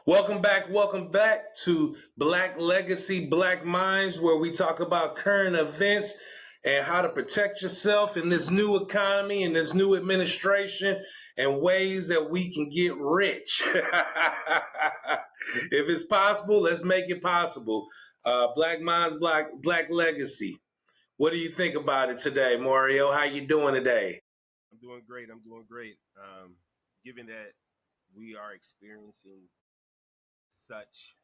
Welcome back to Black Legacy, Black Minds, where we talk about current events and how to protect yourself in this new economy and this new administration and ways that we can get rich. If it's possible, let's make it possible. Black Minds, Black Legacy. What do you think about it today, Mario? How you doing today? I'm doing great. I'm doing great. Given that we are experiencing such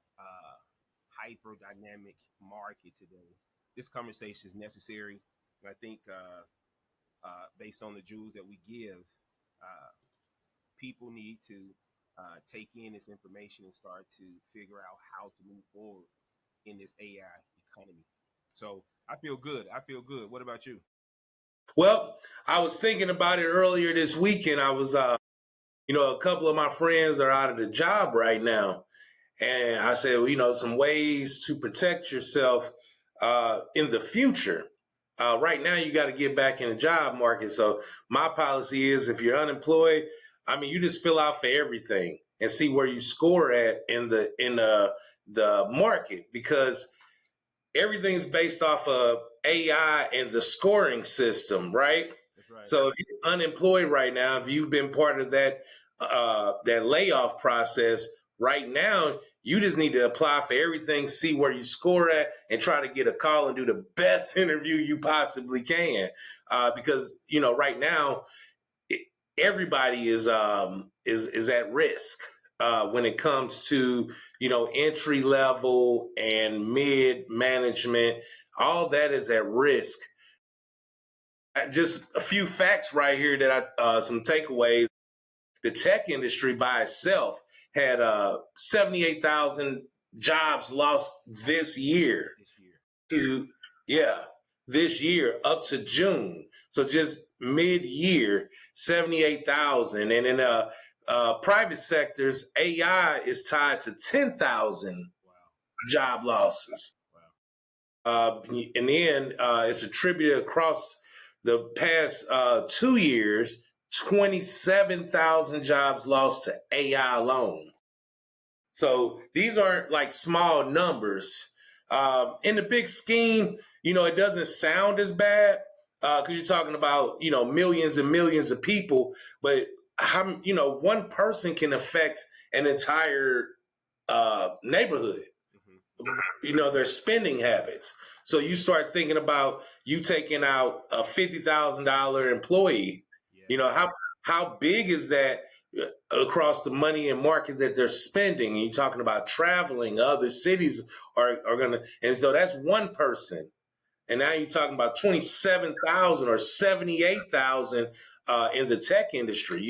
hyper dynamic market today, this conversation is necessary. And I think based on the jewels that we give, uh, people need to take in this information and start to figure out how to move forward in this AI economy. So I feel good. I feel good. What about you? Well, I was thinking about it earlier this weekend. A couple of my friends are out of the job right now. And I said, well, some ways to protect yourself in the future. Right now, you got to get back in the job market. So my policy is if you're unemployed, you just fill out for everything and see where you score at in the market because everything's based off of AI and the scoring system, right? That's right. So if you're unemployed right now, if you've been part of that layoff process, right now you just need to apply for everything, see where you score at, and try to get a call and do the best interview you possibly can. Because right now everybody is at risk when it comes to entry level and mid management. All that is at risk. Just a few facts right here that some takeaways. The tech industry by itself had 78,000 jobs lost this year This year. to yeah this year up to June. So just mid year, 78,000, and in private sectors, AI is tied to 10,000 Wow. job losses. Wow. And then it's attributed across the past 2 years, 27,000 jobs lost to AI alone. So these aren't like small numbers. In the big scheme, it doesn't sound as bad because you're talking about, millions and millions of people. But one person can affect an entire neighborhood, Hmm. their spending habits. So you start thinking about you taking out a $50,000 employee. You Yeah. know how big is that across the money and market that they're spending? And you're talking about traveling. Other cities are gonna, and so that's one person. And now you're talking about 27,000 or 78,000 in the tech industry.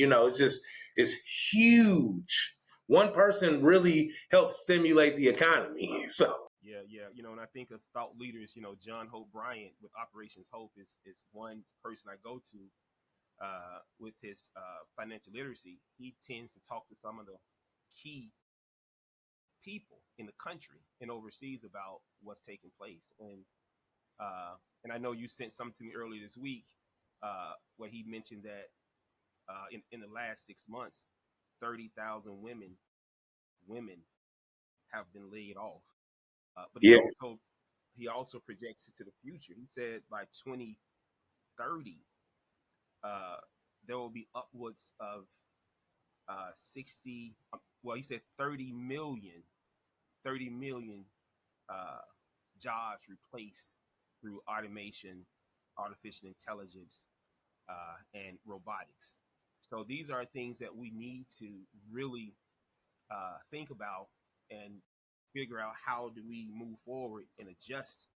It's huge. One person really helps stimulate the economy. So Yeah, yeah. And I think of thought leaders, John Hope Bryant with Operations Hope is one person I go to with his financial literacy. He tends to talk to some of the key people in the country and overseas about what's taking place. And I know you sent something to me earlier this week where he mentioned that in the last 6 months, 30,000 women have been laid off. But yeah, he also projects it to the future. He said by 2030, uh, there will be upwards of 60. Well, he said 30 million uh, jobs replaced through automation, artificial intelligence, and robotics. So these are things that we need to really think about and figure out how do we move forward and adjust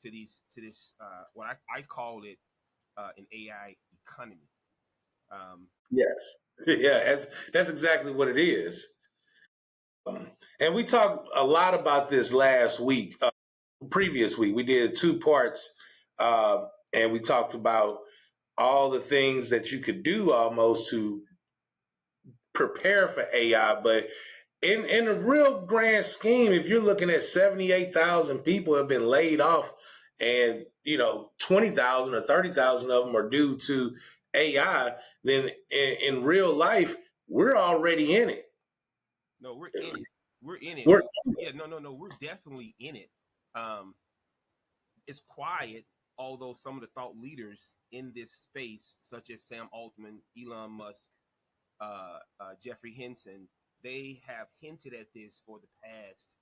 to this what I call it an AI economy. Um, yes, yeah. That's exactly what it is. And we talked a lot about this last week. Previous week, we did two parts, and we talked about all the things that you could do almost to prepare for AI. But in a real grand scheme, if you're looking at 78,000 people have been laid off, and 20,000 or 30,000 of them are due to AI, then in real life we're already in it. no, we're in it. we're in it. We're Yeah, no, we're definitely in it. Um, it's quiet, although some of the thought leaders in this space, such as Sam Altman, Elon Musk, Jeffrey Henson, they have hinted at this for the past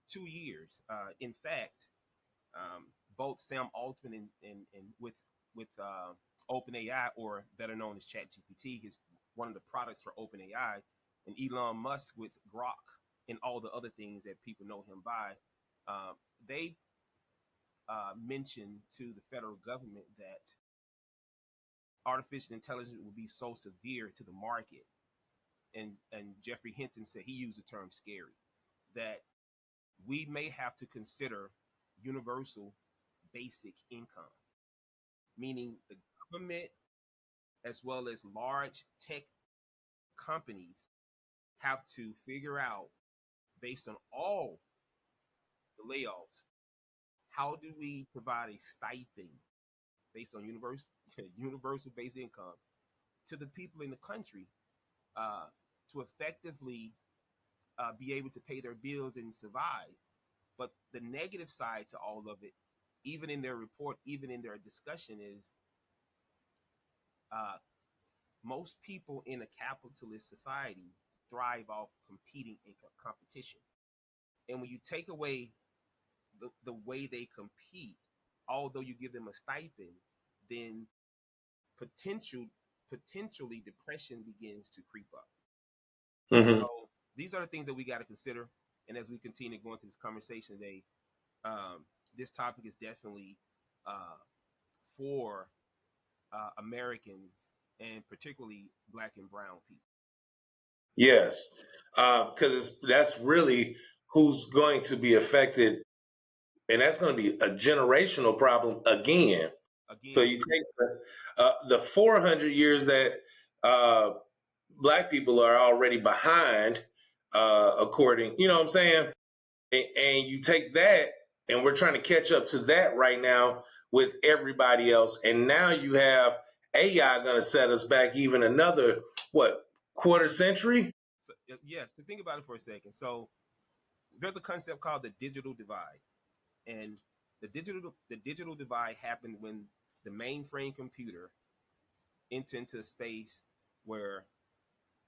2 years. In fact, both Sam Altman and with OpenAI, or better known as ChatGPT, is one of the products for OpenAI, and Elon Musk with Grok and all the other things that people know him by. They mentioned to the federal government that artificial intelligence will be so severe to the market, and Jeffrey Hinton said, he used the term scary, that we may have to consider universal basic income, meaning the government as well as large tech companies have to figure out, based on all the layoffs, how do we provide a stipend based on universal basic income to the people in the country, uh, to effectively be able to pay their bills and survive. But the negative side to all of it, even in their report, even in their discussion, is uh, most people in a capitalist society thrive off competing in competition. And when you take away the way they compete, although you give them a stipend, then potential potentially depression begins to creep up. Mhm. So these are the things that we got to consider. And as we continue to go into this conversation today, um, this topic is definitely uh, for Americans, and particularly Black and Brown people. Yes, because that's really who's going to be affected, and that's going to be a generational problem again. So Again, you take the 400 years that uh, Black people are already behind, according, you know what I'm saying? And you take that, and we're trying to catch up to that right now with everybody else. And now you have AI going to set us back even another, what, quarter century? so, yeah, so think about it for a second. So there's a concept called the digital divide, and the digital divide happened when the mainframe computer entered into a space where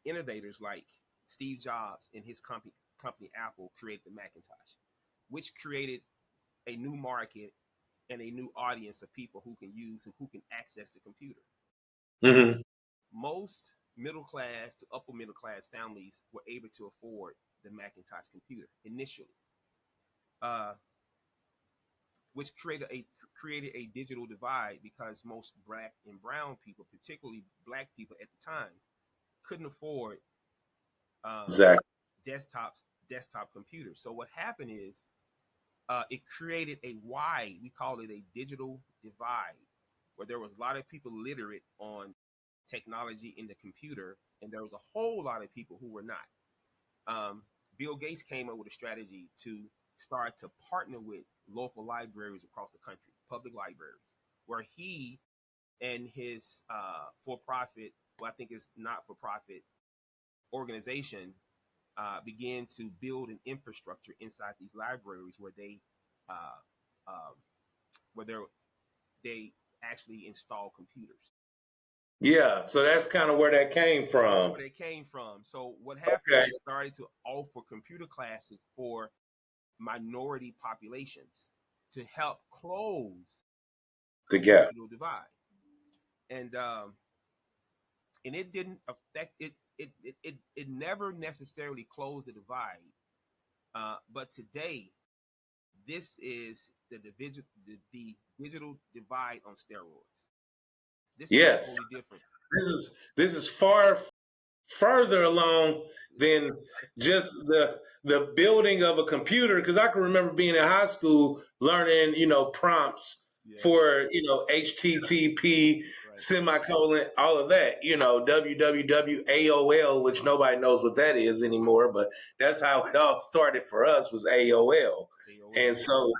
innovators like Steve Jobs and his company Apple created the Macintosh, which created a new market and a new audience of people who can use and who can access the computer. Mm-hmm. Most middle class to upper middle class families were able to afford the Macintosh computer initially, uh, which created a digital divide because most Black and brown people, particularly Black people at the time, couldn't afford um, Exactly. desktop computers. So what happened is, it created a wide, we call it a digital divide, where there was a lot of people literate on technology in the computer, and there was a whole lot of people who were not. Um, Bill Gates came up with a strategy to start to partner with local libraries across the country, public libraries, where he and his for-profit, well, I think it's not-for-profit organization, began to build an infrastructure inside these libraries where uh, um, they actually install computers. Yeah. So that's kind of where that came That's from. where they came from. So what happened? Okay. They started to offer computer classes for minority populations to help close The the gap. digital divide, and it didn't affect it. It never necessarily closed the divide, but today this is the digital divide on steroids. This is Yes. totally different. This is far further along than just the building of a computer, because I can remember being in high school learning, prompts Yeah, for, HTTP, right. semicolon, all of that, www, AOL, which nobody knows what that is anymore, but that's how it all started for us, was AOL. And AOL. so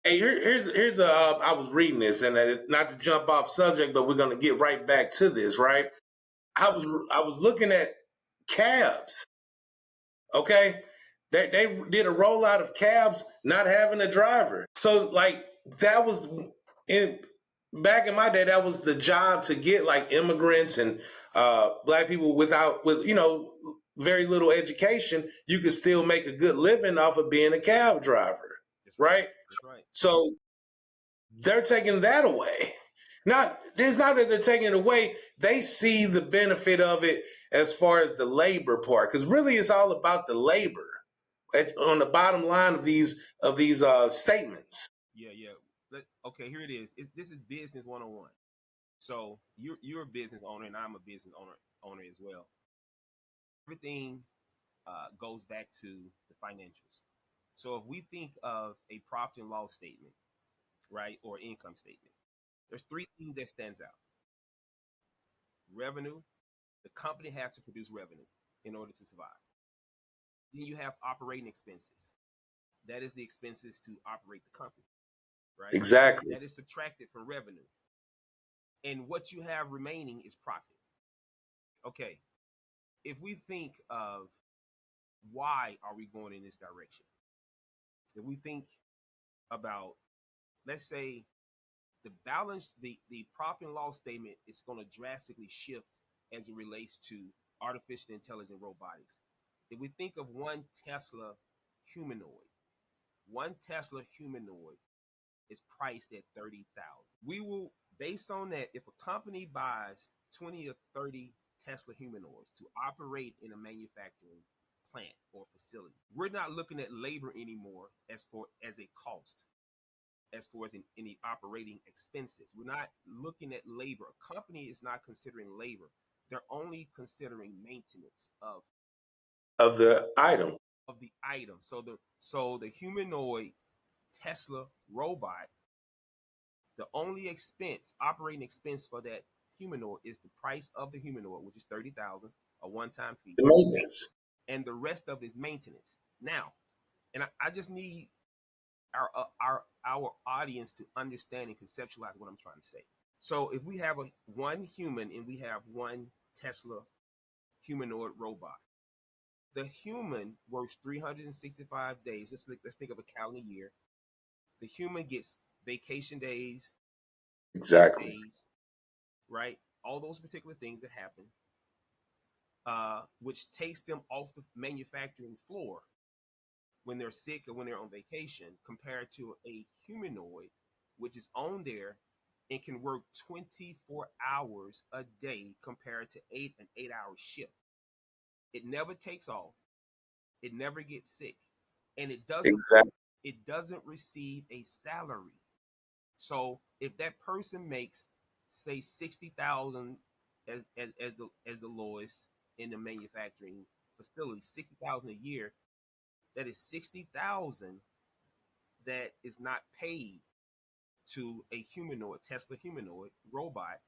hey, here's a I was reading this, and not to jump off subject, but we're going to get right back to this, right? I was looking at cabs, Okay, they did a rollout of cabs not having a driver. So like that was in back in my day. That was the job to get like immigrants and black people with very little education. You could still make a good living off of being a cab driver, That's right. right? That's right. So they're taking that away. Not it's not that they're taking it away. They see the benefit of it as far as the labor part, because really it's all about the labor on the bottom line of these statements. Yeah, yeah. Okay, here it is. This is business 101. So you're a business owner, and I'm a business owner as well. Everything goes back to the financials. So if we think of a profit and loss statement, right, or income statement, there's three things that stands out: revenue. The company has to produce revenue in order to survive. Then you have operating expenses. That is the expenses to operate the company, right? Exactly. That is subtracted from revenue. And what you have remaining is profit. Okay, if we think of why are we going in this direction, if we think about, let's say, the profit and loss statement is going to drastically shift as it relates to artificial intelligent robotics. If we think of humanoid, one Tesla humanoid is priced at 30,000. We will, based on that, if a company buys 20 or 30 Tesla humanoids to operate in a manufacturing plant or facility, we're not looking at labor anymore as a cost, as far as in any operating expenses. We're not looking at labor. A company is not considering labor. They're only considering maintenance Of the item. of the item. So the humanoid Tesla robot, the only operating expense for that humanoid is the price of the humanoid, which is 30,000, a one-time fee, The maintenance. and the rest of it is maintenance. Now, and I just need our audience to understand and conceptualize what I'm trying to say. So if we have one human and we have one Tesla humanoid robot, the human works 365 days. Let's think of a calendar year. The human gets vacation days, sick Exactly. days, right? All those particular things that happen, which takes them off the manufacturing floor when they're sick or when they're on vacation, compared to a humanoid, which is on there and can work 24 hours a day compared to an 8-hour shift. It never takes off. It never gets sick, and Exactly. it doesn't receive a salary. So if that person makes, say, 60,000 as the lowest in the manufacturing facility, 60,000 a year, that is 60,000 that is not paid to a humanoid, Tesla humanoid robot.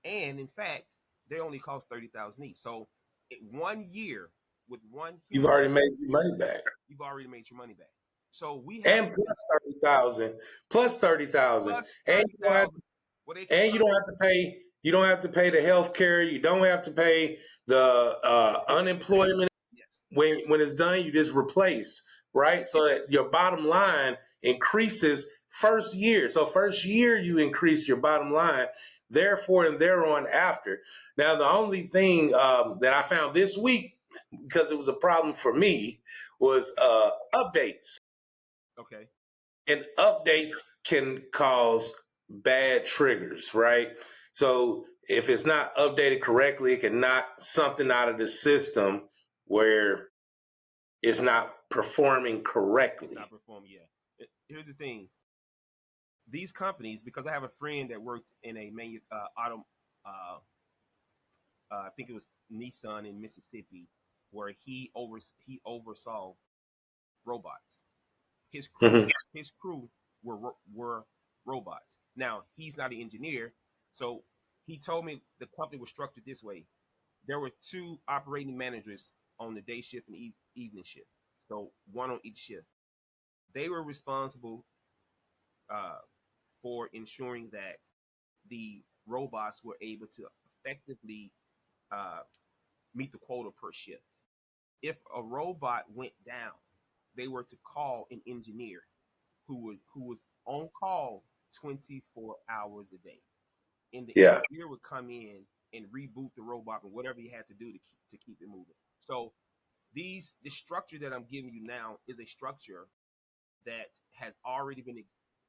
And in fact, they only cost 30,000 each. So in 1 year with one You've humanoid, already made your money back. you've already made your money back. So we have And plus 30,000. Plus 30,000. plus And you don't have 30,000. What they and convert, you don't have to pay the health care, you don't have to pay the unemployment. yes, When it's done, you just replace, right? So that your bottom line increases first year. So first year you increase your bottom line, therefore and thereon after. Now the only thing that I found this week, because it was a problem for me, was updates. okay, And updates can cause bad triggers, right? So if it's not updated correctly, it can knock something out of the system where it's not performing it's not correctly. performed yet. Here's the thing: these companies, because I have a friend that worked in a auto, uh, I think it was Nissan in Mississippi, where he oversaw robots. His crew, Mhm. his crew were robots. Now he's not an engineer, so he told me the company was structured this way. There were two operating managers on the day shift and evening shift, so one on each shift. They were responsible uh, for ensuring that the robots were able to effectively uh, meet the quota per shift. If a robot went down, they were to call an engineer who was on call 24 hours a day, and the Yeah. engineer would come in and reboot the robot and whatever he had to do to keep it moving. So the structure that I'm giving you now is a structure that has already been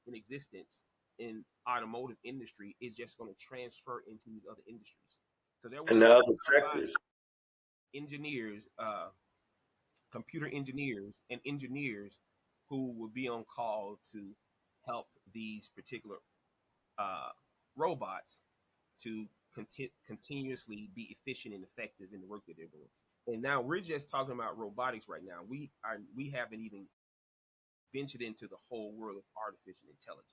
in existence in automotive industry. Is just going to transfer into these other industries. So there And will the be other robotic sectors. engineers, computer engineers, and engineers who will be on call to help these particular uh, robots to continuously be efficient and effective in the work that they're doing. And now we're just talking about robotics right now. We haven't even ventured into the whole world of artificial intelligence.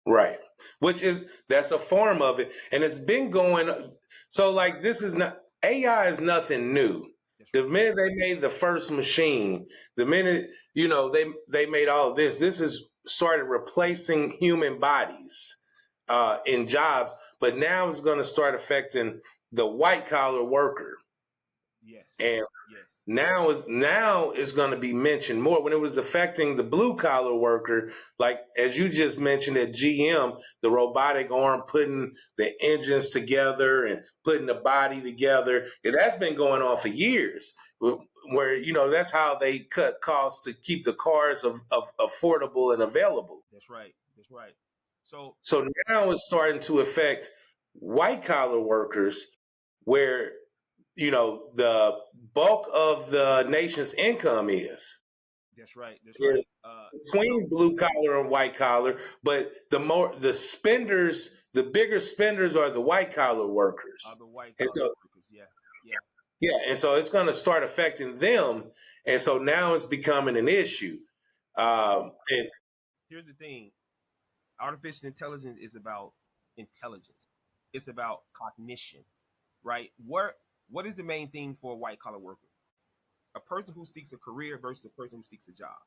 Right. Which is that's a form of it. And it's been going so like this is not AI is nothing new. That's The right. minute they made the first machine, the minute, they made all of this is started replacing human bodies in jobs, but now it's gonna start affecting the white collar worker. Yes. And Yes. now is going to be mentioned more when it was affecting the blue collar worker, like as you just mentioned at GM, the robotic arm putting the engines together and putting the body together. And that's been going on for years. Where that's how they cut costs to keep the cars of affordable and available. That's right. That's right. So So now it's starting to affect white collar workers, where the bulk of the nation's income that's right. That's right. is You know, between blue collar and white collar, but the bigger spenders are the white collar workers. the white And collar so workers. Yeah. Yeah. yeah, and so it's going to start affecting them, and so now it's becoming an issue. Well, And here's the thing: artificial intelligence is about intelligence. It's about cognition, right? What is the main thing for a white collar worker? A person who seeks a career versus a person who seeks a job.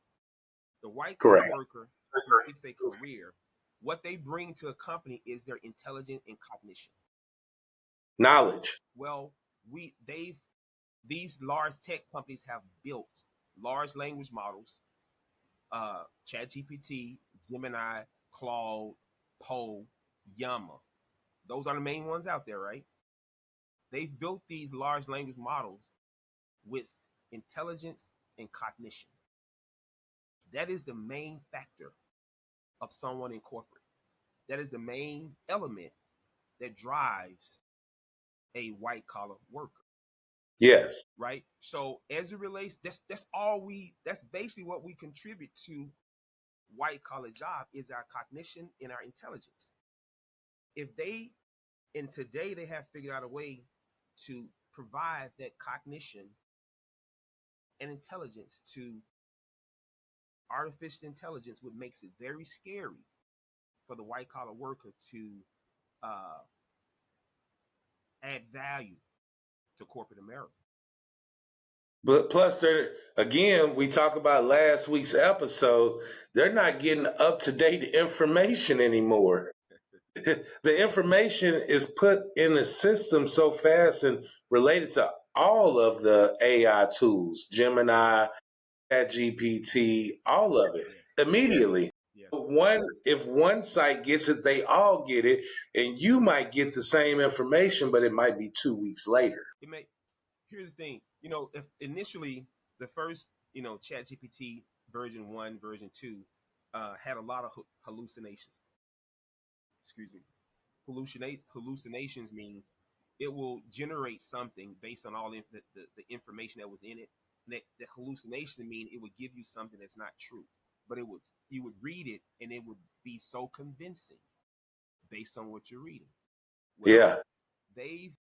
The white collar correct, worker who seeks a career, what they bring to a company is their intelligence and cognition. knowledge. Well, these large tech companies have built large language models, ChatGPT, Gemini, Claude, Poe, Yama. Those are the main ones out there, right? They've built these large language models with intelligence and cognition. That is the main factor of someone in corporate. That is the main element that drives a white collar worker, Yes, right? So as it relates, that's basically what we contribute to white collar job is our cognition and our intelligence. If they and today they have figured out a way to provide that cognition and intelligence to artificial intelligence, what makes it very scary for the white collar worker to uh, add value to corporate America. but plus they're again, we talk about last week's episode. They're not getting up to date information anymore. The information is put in the system so fast and related to all of the AI tools, Gemini, ChatGPT, all of it Yes. immediately. Yeah. If one site gets it, they all get it, and you might get the same information, but it might be 2 weeks later. It may Here's the thing. If initially the first, ChatGPT version 1, version 2 had a lot of hallucinations. Excuse me. Hallucinations mean it will generate something based on all the information that was in it. And the hallucination mean it would give you something that's not true, but you would read it and it would be so convincing based on what you're reading. Well, Yeah, they've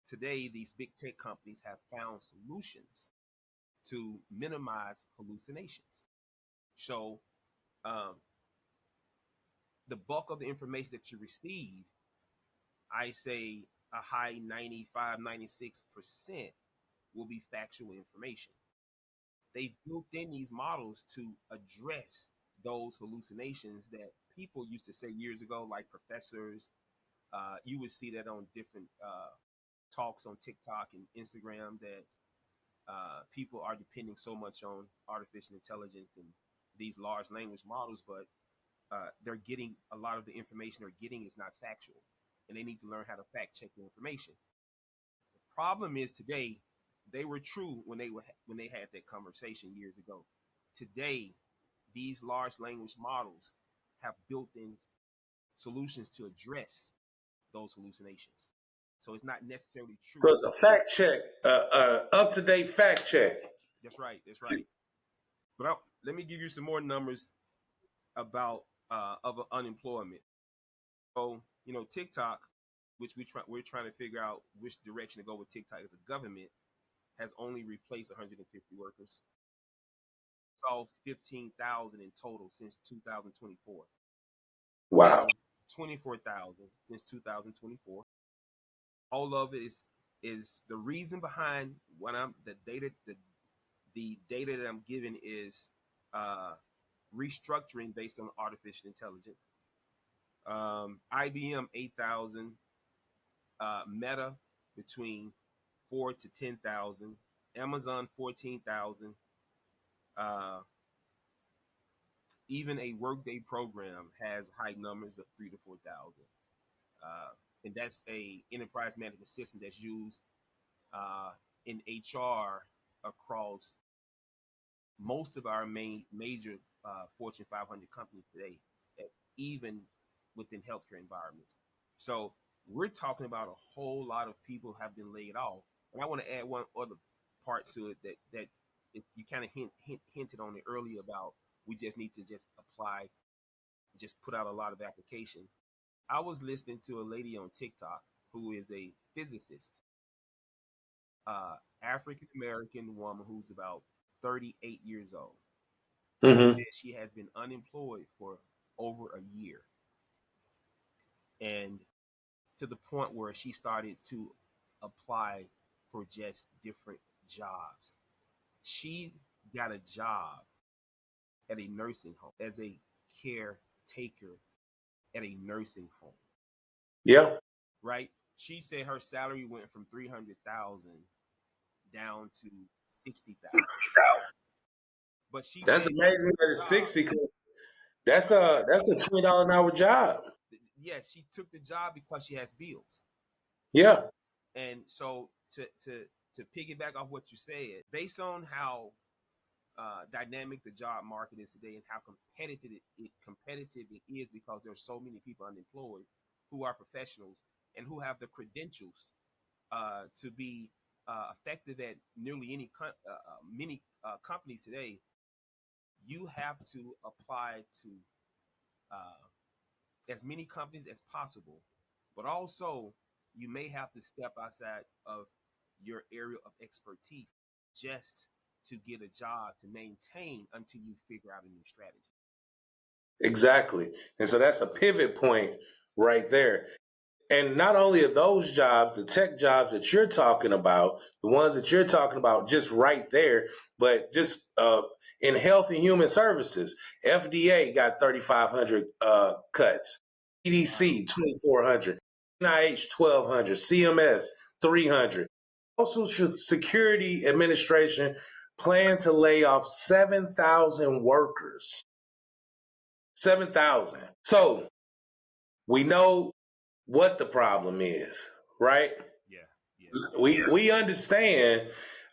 today these big tech companies have found solutions to minimize hallucinations. So um, the bulk of the information that you receive, I say a high 95, 96% will be factual information. They built in these models to address those hallucinations that people used to say years ago, like professors. You would see that on different talks on TikTok and Instagram that people are depending so much on artificial intelligence and these large language models, but they're getting a lot of the information they're getting is not factual, and they need to learn how to fact check the information. The problem is today they were true when they had that conversation years ago. Today, these large language models have built-in solutions to address those hallucinations. So it's not necessarily true. So it's a fact check, up to date fact check. That's right. That's right. But let me give you some more numbers about of unemployment. So TikTok, which we're trying to figure out which direction to go with TikTok as a government, has only replaced 150 workers. Solved 15,000 in total since 2024. Wow. Adding 24,000 since 2024. All of it is the reason behind what I'm the data that I'm giving is restructuring based on artificial intelligence. IBM 8,000, Meta between 4 to 10,000, Amazon 14,000. Even a workday program has high numbers of 3 to 4,000, and that's a enterprise management system that's used in HR across most of our major Fortune 500 companies today, even within healthcare environments. So we're talking about a whole lot of people have been laid off, and I want to add one other part to it that you kind of hinted on it earlier about we just need to just apply, just put out a lot of application. I was listening to a lady on TikTok who is a physicist, African American woman who's about 38 years old. She Mm-hmm. said she has been unemployed for over a year, and to the point where she started to apply for just different jobs. She got a job at a nursing home as a caretaker at a nursing home, Yeah. right? She said her salary went from 300,000 down to 60,000. But she That's said amazing that it's job, 60. That's a $20 an hour job. yeah, she took the job because she has bills. Yeah. And so to piggyback off what you said, based on how dynamic the job market is today and how competitive it is because there's so many people unemployed who are professionals and who have the credentials to be effective at nearly many companies today. You have to apply to uh, as many companies as possible, but also you may have to step outside of your area of expertise just to get a job to maintain until you figure out a new strategy. Exactly. And so that's a pivot point right there. And not only are those jobs, the tech jobs that you're talking about, the ones that you're talking about just right there, but just in health and human services, FDA got 3,500 cuts, Wow. CDC 2,400, NIH 1,200, CMS 300. Social Security Administration plan to lay off 7,000 workers. 7,000. So we know what the problem is, right? Yeah. Yeah. We understand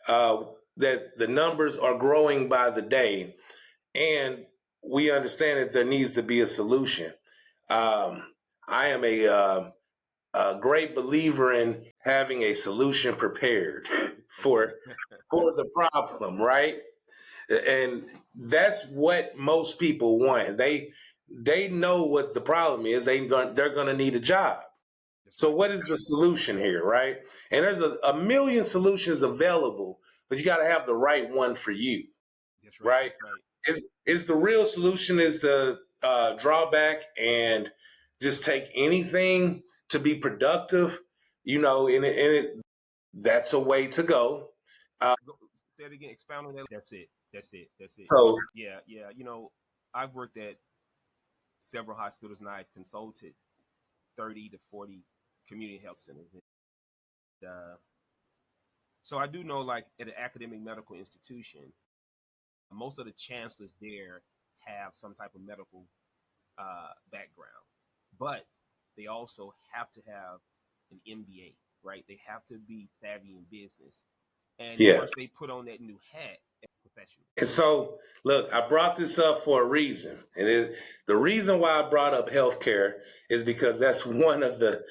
uh, that the numbers are growing by the day, and we understand that there needs to be a solution. Um, I am a great believer in having a solution prepared for for the problem, right? And that's what most people want. They know what the problem is. They're going to need a job. That's So right. what is the solution here, right? And there's a million solutions available, but you got to have the right one for you, That's right. right? That's right. Is the real solution is the drawback and just take anything to be productive, that's a way to go. Say it again. Expound on that. That's it. That's it. That's it. So Yeah. Yeah. I've worked at several hospitals and I've consulted 30 to 40 community health centers. So I do know, like at an academic medical institution, most of the chancellors there have some type of medical background, but they also have to have an MBA, right? They have to be savvy in business, and Yeah. once they put on that new hat as a professional. And so, look, I brought this up for a reason, and the reason why I brought up healthcare is because that's one of the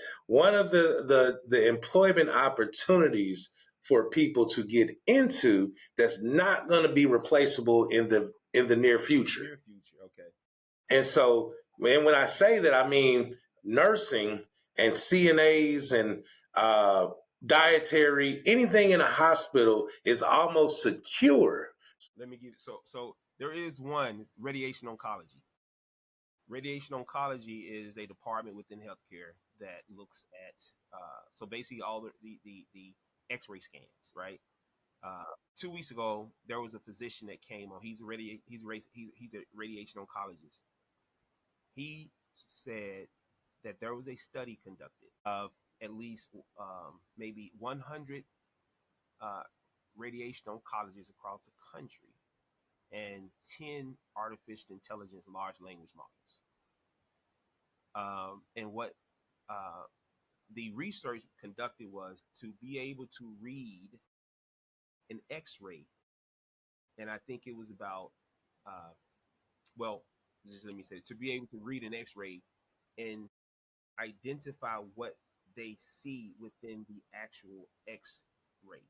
employment opportunities for people to get into that's not going to be replaceable in the near future. Near future, okay. And so, man, when I say that, I mean nursing and CNAs and uh, dietary, anything in a hospital is almost secure. Let me give so there is one radiation oncology. Radiation oncology is a department within healthcare that looks at so basically all the X-ray scans, right? Uh, 2 weeks ago, there was a physician that came on. He's a radiation oncologist. He said that there was a study conducted of at least maybe 100 uh, radiation oncologists across the country and 10 artificial intelligence large language models. And what uh, the research conducted was to be able to read an X-ray, and I think it was about uh, well, just let me say to be able to read an X-ray and identify what they see within the actual X-ray.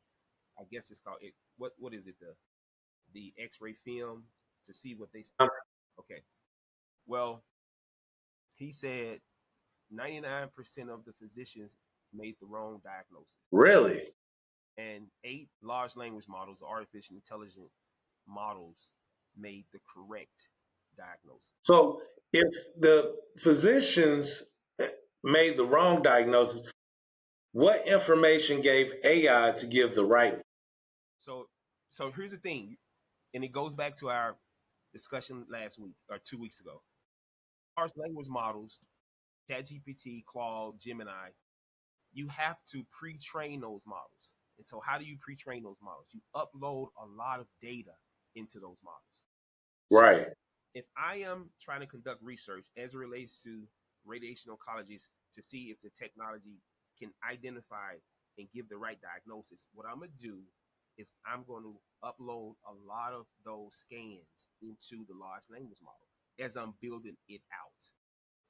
I guess it's called it. What is it? The X-ray film to see what they see. Okay. Well, he said 99% of the physicians made the wrong diagnosis, Really? and 8 large language models, artificial intelligence models, made the correct diagnosis. So if the physicians made the wrong diagnosis, what information gave AI to give the right? So, so here's the thing, and it goes back to our discussion last week or 2 weeks ago. Large language models, ChatGPT, Claude, Gemini, you have to pre-train those models. And so, how do you pre-train those models? You upload a lot of data into those models. So Right. if I am trying to conduct research as it relates to radiation oncologists to see if the technology can identify and give the right diagnosis, what I'm going to do is I'm going to upload a lot of those scans into the large language model as I'm building it out,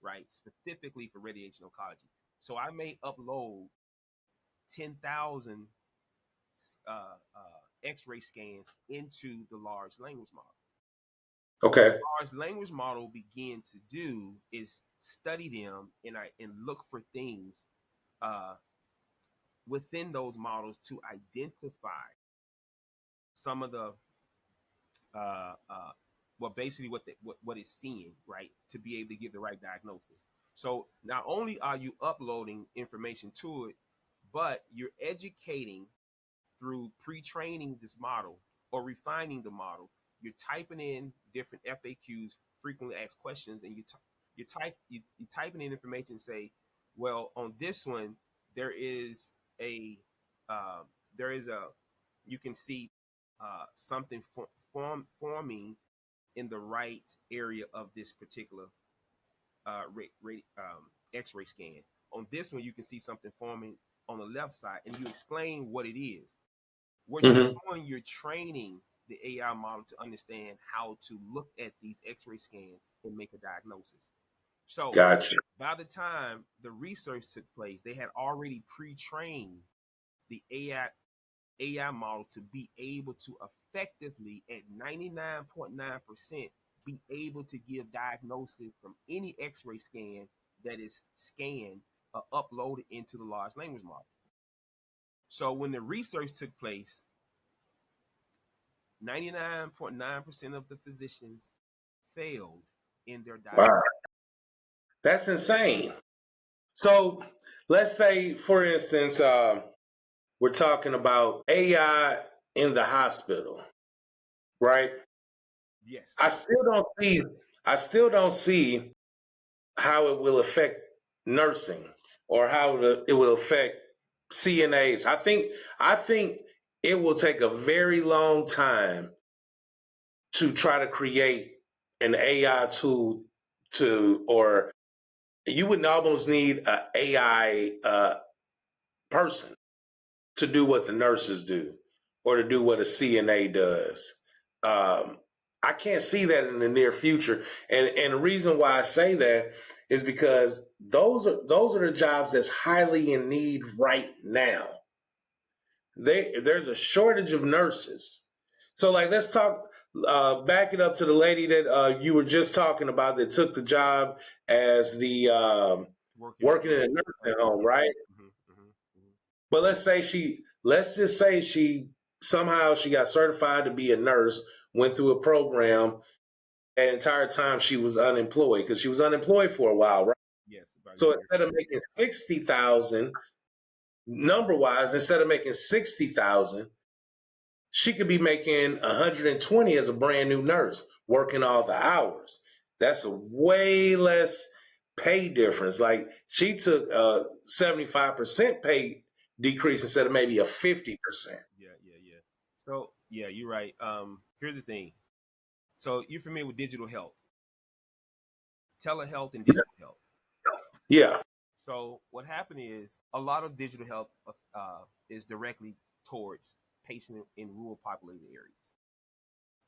right? Specifically for radiation oncology. So I may upload 10,000 X-ray scans into the large language model. Okay. Large language model begin to do is study them and look for things uh, within those models to identify some of the uh, uh, well, basically what it's seeing, right, to be able to give the right diagnosis. So not only are you uploading information to it, but you're educating through pre-training this model or refining the model. You're typing in different FAQs, frequently asked questions, and you typing in information and say, well, on this one there is a uh, there is a you can see something forming in the right area of this particular X-ray scan. On this one, you can see something forming on the left side, and you explain what it is. What Hmm. you're doing, you're training the AI model to understand how to look at these X-ray scans and make a diagnosis. So Gotcha. by the time the research took place, they had already pre-trained the AI model to be able to effectively, at 99.9%, be able to give diagnosis from any X-ray scan that is scanned or uploaded into the large language model. So when the research took place, 99.9% of the physicians failed in their diagnosis. Wow. That's insane. So let's say, for instance, we're talking about AI in the hospital, right? Yes. I still don't see. I still don't see how it will affect nursing or how it will affect CNAs. I think it will take a very long time to try to create an AI tool or you would almost need an AI person to do what the nurses do or to do what a CNA does. Um, I can't see that in the near future. And the reason why I say that is because those are the jobs that's highly in need right now. There's a shortage of nurses. So like let's talk back it up to the lady that you were just talking about that took the job as the Working working in a nursing home, right? hmm hmm hmm But let's just say she somehow she got certified to be a nurse, went through a program, and entire time she was unemployed because she was unemployed for a while, right? Yes, about a So year. instead of making 60,000 number wise, instead of making 60,000, she could be making 120 as a brand new nurse, working all the hours. That's a way less pay difference. Like she took a 75% pay decrease instead of maybe a 50%. Yeah, yeah, yeah. So yeah, you're right. Here's the thing. So you're familiar with digital health, telehealth, and digital health. Yeah. So what happened is a lot of digital health is directly towards patients in rural populated areas.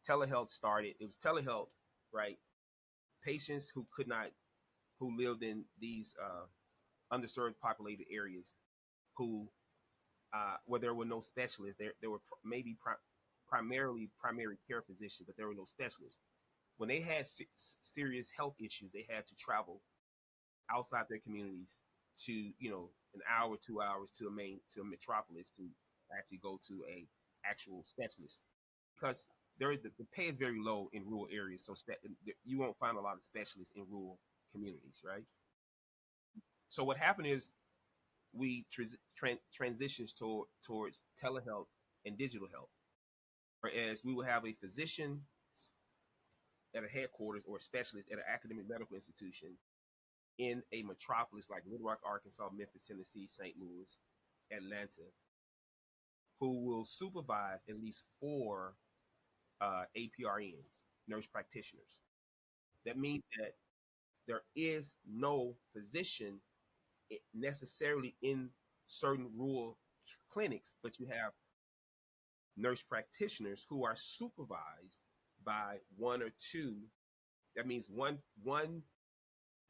Telehealth started. It was telehealth, right? Patients who could not, who lived in these underserved populated areas, who where there were no specialists. There were maybe primarily primary care physicians, but there were no specialists. When they had serious health issues, they had to travel outside their communities to an hour, 2 hours to a metropolis to actually go to a actual specialist because the pay is very low in rural areas, so you won't find a lot of specialists in rural communities, right? So what happened is we transitions towards telehealth and digital health, whereas we will have a physician at a headquarters or a specialist at an academic medical institution in a metropolis like Little Rock, Arkansas, Memphis, Tennessee, St. Louis, Atlanta, who will supervise at least four APRNs, nurse practitioners. That means that there is no physician necessarily in certain rural clinics, but you have nurse practitioners who are supervised by one or two. That means one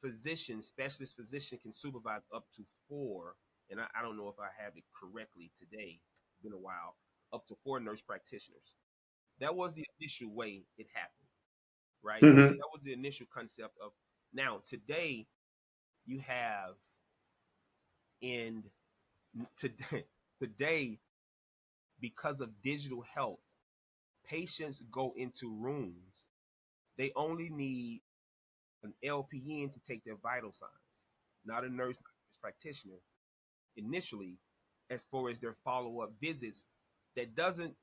physician, specialist physician, can supervise up to four. And I don't know if I have it correctly today. It's been a while. Up to four nurse practitioners. That was the initial way it happened, right? Hmm. That was the initial concept of. Now today you have in today today because of digital health, patients go into rooms. They only need an LPN to take their vital signs, not a nurse, not a nurse practitioner. Initially, as far as their follow up visits, that doesn't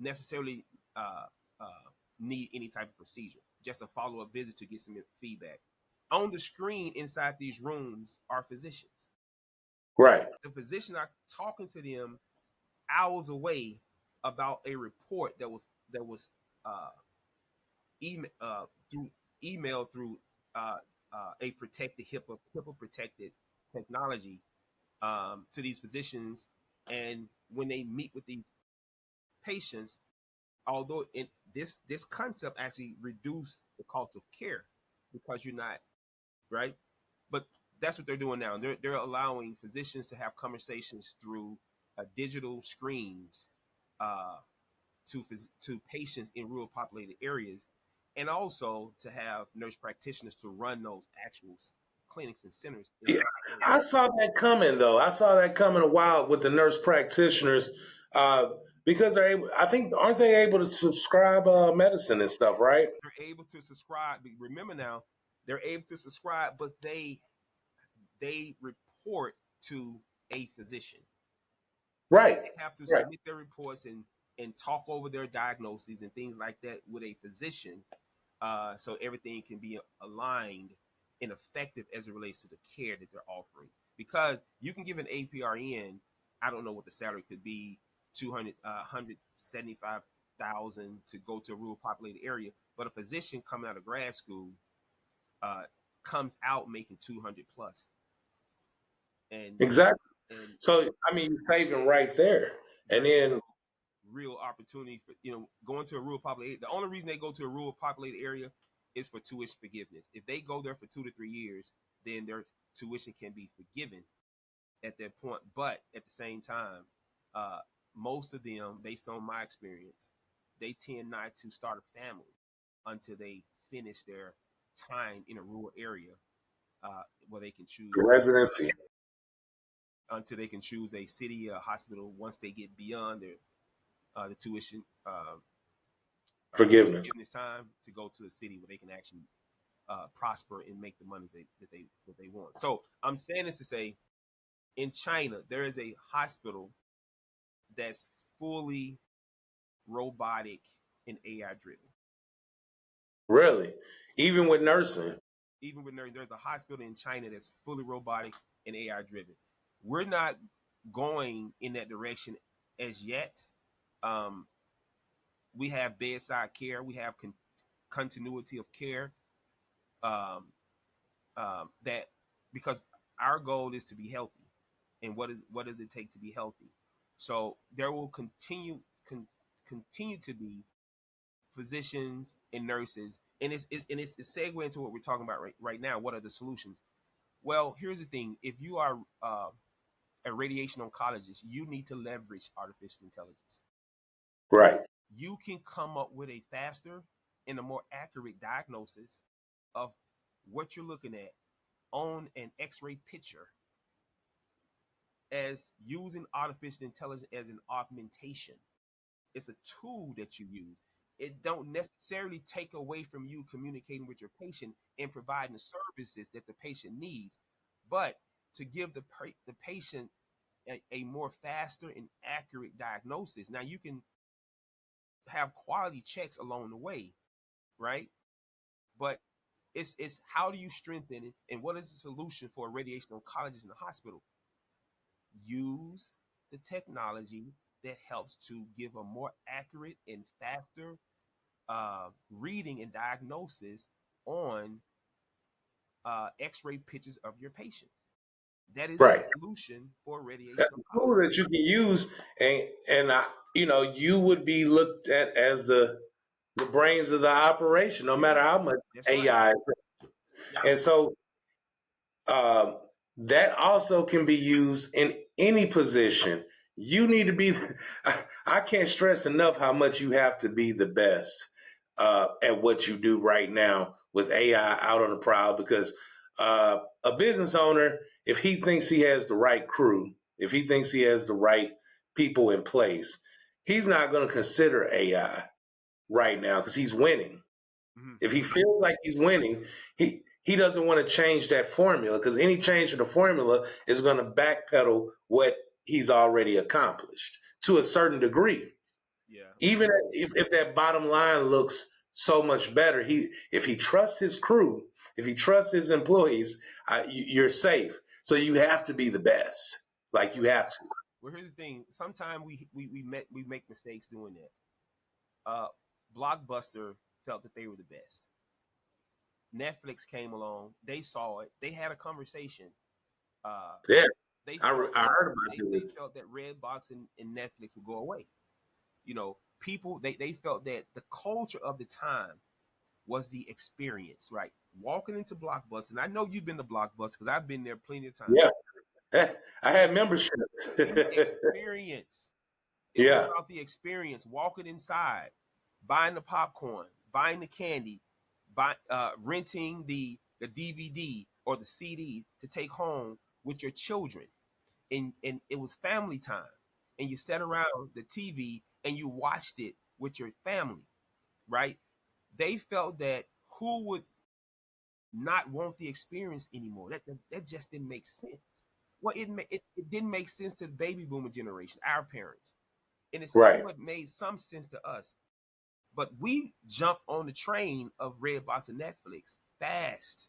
necessarily uh, uh, need any type of procedure, just a follow up visit to get some feedback. On the screen inside these rooms are physicians. Right. The physicians are talking to them hours away about a report that was uh, email through email through uh, a protected HIPAA protected technology to these physicians, and when they meet with these patients, although this concept actually reduce the cost of care because you're not right, but that's what they're doing now. They're allowing physicians to have conversations through digital screens uh, to patients in rural populated areas, and also to have nurse practitioners to run those actual clinics and centers in Yeah. those areas. I saw that coming though. I saw that coming a while with the nurse practitioners uh, because they're able, I think, aren't they able to subscribe medicine and stuff, right? They're able to subscribe. Remember now, they're able to subscribe, but they report to a physician. Right. They have to Right. submit their reports and talk over their diagnoses and things like that with a physician, so everything can be aligned and effective as it relates to the care that they're offering. Because you can give an APRN, I don't know what the salary could be, 175,000 to go to a rural populated area, but a physician coming out of grad school uh, comes out making 200 plus, and Exactly. and So I mean, you're saving right there, and there is then real opportunity for going to a rural populated. The only reason they go to a rural populated area is for tuition forgiveness. If they go there for 2 to 3 years, then their tuition can be forgiven at that point. But at the same time, uh, most of them, based on my experience, they tend not to start a family until they finish their time in a rural area, where they can the choose residency until they can choose a city hospital once they get beyond their the tuition forgiveness. forgiveness time to go to a city where they can actually prosper and make the money that they want. So I'm saying this to say, in China, there is a hospital that's fully robotic and AI driven. Really, even with nursing. Even with there's a hospital in China that's fully robotic and AI driven. We're not going in that direction as yet. Um, we have bedside care. We have continuity of care. Um, that because our goal is to be healthy, and what does it take to be healthy? So there will continue to be physicians and nurses, and it's a segue into what we're talking about right now. What are the solutions? Well, here's the thing: if you are a radiation oncologist, you need to leverage artificial intelligence. Right. You can come up with a faster and a more accurate diagnosis of what you're looking at on an X-ray picture, as using artificial intelligence as an augmentation. It's a tool that you use. It don't necessarily take away from you communicating with your patient and providing the services that the patient needs, but to give the patient a more faster and accurate diagnosis. Now you can have quality checks along the way, right? But it's how do you strengthen it, and what is the solution for a radiation oncologist in the hospital? Use the technology that helps to give a more accurate and faster reading and diagnosis on X-ray pictures of your patients. That is a Right. solution for That's radiation a tool oncology. that you can use, and you would be looked at as the brains of the operation, no Yeah, matter how much that's right. AI. Yeah. And so um, that also can be used in any position. You need to be. I can't stress enough how much you have to be the best at what you do right now with AI out on the prowl. Because a business owner, if he thinks he has the right crew, if he thinks he has the right people in place, he's not going to consider AI right now because he's winning. Hmm. If he feels like he's winning, he doesn't want to change that formula because any change to the formula is going to backpedal what he's already accomplished to a certain degree. Yeah. Even if that bottom line looks so much better, if he trusts his crew, if he trusts his employees, you're safe. So you have to be the best. Like you Well, have to. well, here's the thing. Sometimes we make mistakes doing that. Blockbuster felt that they were the best. Netflix came along. They saw it. They had a conversation. Uh, Yeah, they I, felt I that heard about they this. felt that Redbox and Netflix would go away. People they felt that the culture of the time was the experience, right? Walking into Blockbuster, and I know you've been to Blockbuster because I've been there plenty of times. Yeah, I had memberships. The experience. It was Yeah, about the experience, walking inside, buying the popcorn, buying the candy, renting the DVD or the CD to take home with your children, and it was family time, and you sat around the TV and you watched it with your family, right? They felt that who would not want the experience anymore? That just didn't make sense. Well, it didn't make sense to the baby boomer generation, our parents, and it right. somewhat made some sense to us. But we jumped on the train of Redbox and Netflix fast.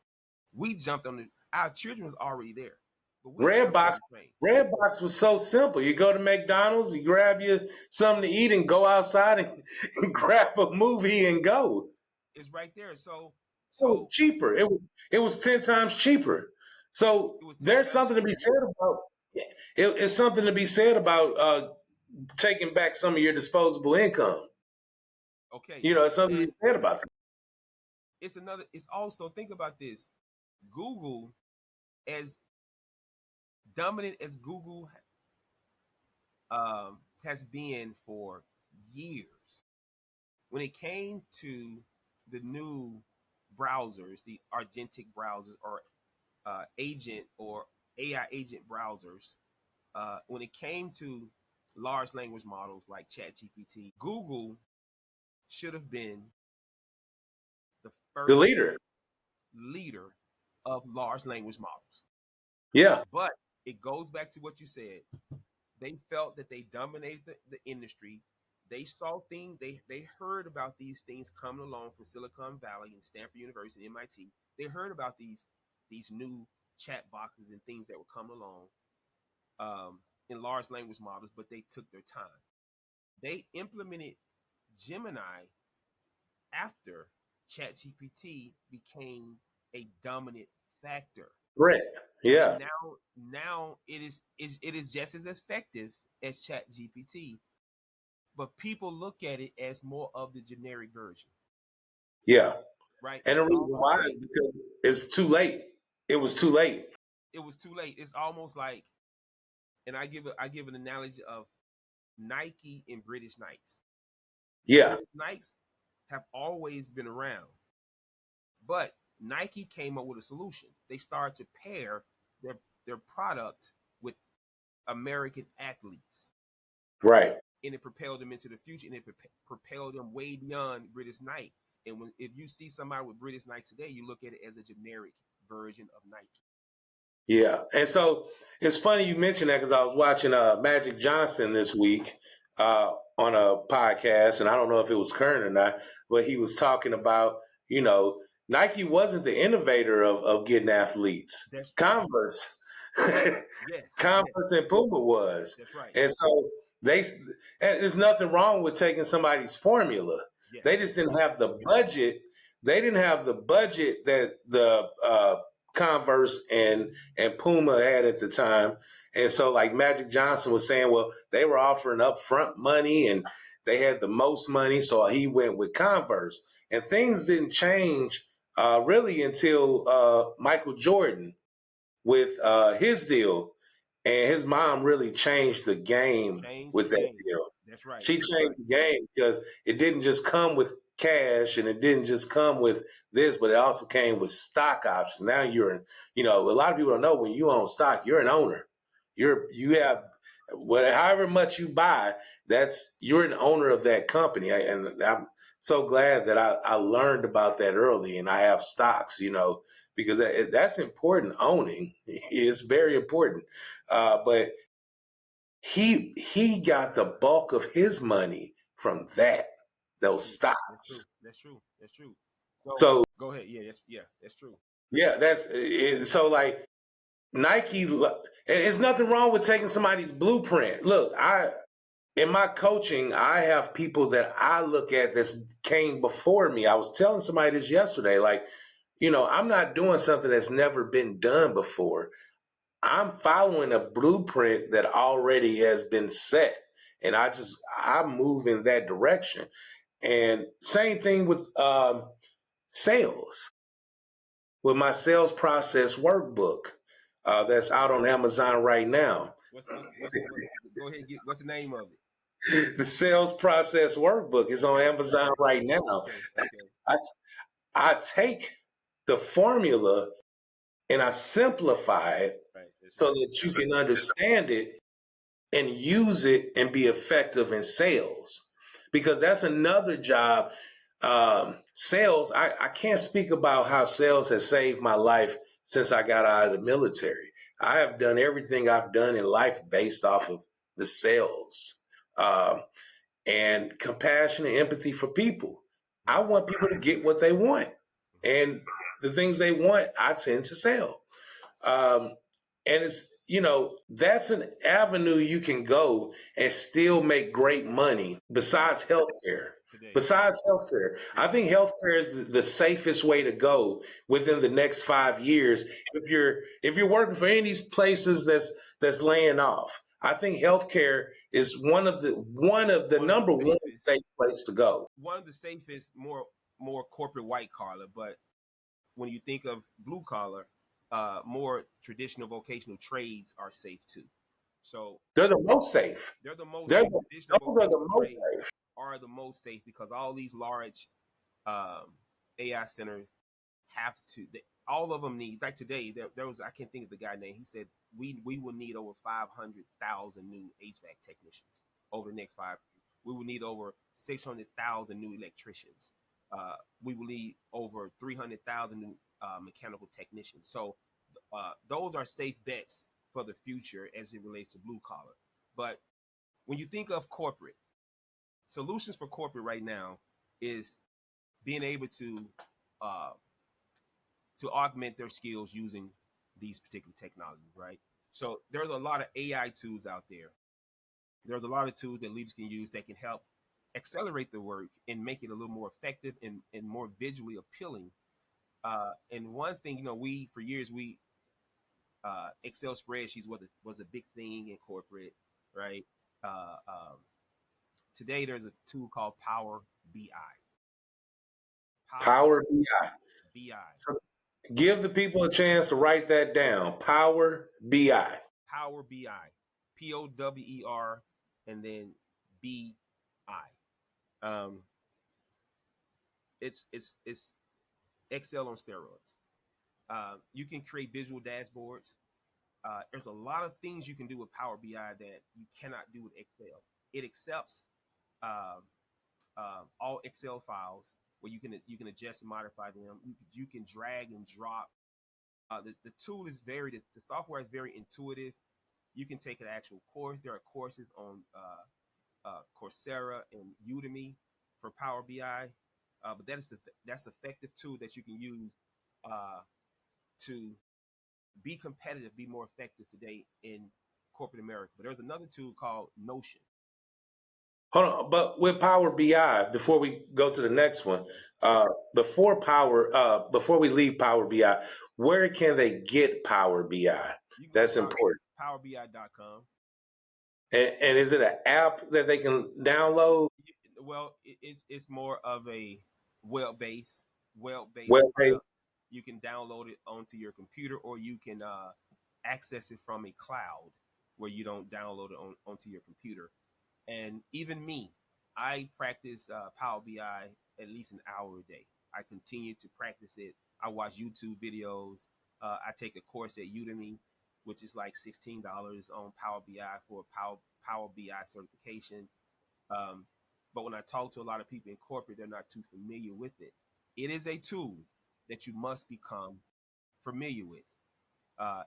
We jumped on the. Our children was already there. But we never Redbox, really trained. Redbox was so simple. You go to McDonald's, you grab you something to eat, and go outside and grab a movie and go. It's right there. So It was so cheaper. It was 10 times cheaper. So it was 10 there's times something to be cheaper. said about it's something to be said about taking back some of your disposable income. Okay. It's something to be And said about that. it's also, think about this. Google, as dominant as Google has been for years, when it came to the new browsers, the agentic browsers, or agent or AI agent browsers, when it came to large language models like ChatGPT, Google should have been the The first leader. leader of large language models. Yeah. But it goes back to what you said. They felt that they dominated the industry. They saw things, they heard about these things coming along from Silicon Valley and Stanford University, MIT. They heard about these new chat boxes and things that were coming along, in large language models, but they took their time. They implemented Gemini after ChatGPT became a dominant factor. Right. And Yeah. now it is just as effective as ChatGPT, but people look at it as more of the generic version, Yeah. right? And the It's reason almost why like is because it's too late. It was too late. it was too late. It's almost like, and I give an analogy of Nike and British Knights. Yeah. British Knights have always been around, but Nike came up with a solution. They started to pair their product with American athletes, Right. and it propelled them into the future, and it propelled them way beyond British Knight. And if you see somebody with British Knights today, you look at it as a generic version of Nike. Yeah, and so it's funny you mentioned that because I was watching Magic Johnson this week on a podcast, and I don't know if it was current or not, but he was talking about you know Nike wasn't the innovator of getting athletes. That's Converse, yes, yes, Converse and Puma was, that's right. and so they and there's nothing wrong with taking somebody's formula. They Yes, just didn't have the budget. They didn't have the budget that the Converse and Puma had at the time. And so like Magic Johnson was saying, well, they were offering upfront money and they had the most money. So he went with Converse. And things didn't change really until Michael Jordan with his deal. And his mom really changed the game change the with that game. deal. That's right. She That's changed right. the game because it didn't just come with cash and it didn't just come with this, but it also came with stock options. Now a lot of people don't know when you own stock, you're an owner. You have however much you buy, you're an owner of that company. And I'm so glad that I learned about that early and I have stocks, because that's important. Owning is very important. But he got the bulk of his money from That's those true. That's stocks. true. That's true. That's true. So So go ahead. That's true. yeah, so like Nike. There's nothing wrong with taking somebody's blueprint. Look, in my coaching, I have people that I look at that came before me. I was telling somebody this yesterday, like, I'm not doing something that's never been done before. I'm following a blueprint that already has been set. And I move in that direction. And same thing with sales, with my sales process workbook that's out on Amazon right now. What's go ahead and get what's the name of it? The sales process workbook is on Okay. Amazon Okay. right now. Okay. Okay. I, I take the formula and I simplify it Right. That's so right. that you can understand it and use it and be effective in sales, because that's another job. Sales, I can't speak about how sales has saved my life since I got out of the military. I have done everything I've done in life based off of the sales, and compassion and empathy for people. I Mm-hmm. want people to get what they want, Mm-hmm. and the things they want I tend to sell. um, And it's, that's an avenue you can go and still make great money besides healthcare. today. Besides healthcare, I Yeah, think healthcare is the safest way to go within the next 5 years. If you're working for any of these places that's laying off, I think healthcare is one of the one of the number one safest, safe place to go. more corporate white collar. But when you think of blue collar, more traditional vocational trades are safe too. So They're the most safe. they're the most They're safe. the, Traditional those are the vocational most trades safe. are the most safe because all these large AI centers have to. All of them need. Like today, there was, I can't think of the guy name. He said we will need over 500,000 new HVAC technicians over the next 5 years. We will need over 600,000 new electricians. We will need over 300,000 new mechanical technicians. So those are safe bets for the future as it relates to blue collar. But when you think of corporate solutions for corporate right now is being able uh, to augment their skills using these particular technologies, right? So there's a lot of AI tools out there. There's a lot of tools that leaders can use that can help accelerate the work and make it a little more effective and more visually appealing. And one thing, we for years we Excel spreadsheets was a big thing in corporate, right? Uh, um, Today there's a tool called Power BI. Power Power BI. BI. So give the people a chance to write that down. Power BI. Power BI. POWER and then BI. Um, it's Excel on steroids. You can create visual dashboards. There's a lot of things you can do with Power BI that you cannot do with Excel. It accepts um, all Excel files where you can adjust and modify them. You can drag and drop. The tool is the software is very intuitive. You can take an actual course. There are courses on Coursera and Udemy for Power BI, but that's effective tool that you can use uh, to be competitive, be more effective today in corporate America. But there's another tool called Notion. Hold on, but with Power BI, before we go to the next one, Okay, before we leave Power BI, where can they get Power BI? you can go to That's important. powerbi.com. And is it an app that they can download? Well, it's more of a web-based web-based Web page? product. You can download it onto your computer, or you can access it from a cloud where you don't download it onto your computer. And even me, I practice Power BI at least an hour a day. I continue to practice it. I watch YouTube videos. I take a course at Udemy, which is like $16 on Power BI for a Power BI certification. Um, but when I talk to a lot of people in corporate, they're not too familiar with it. It is a tool that you must become familiar with.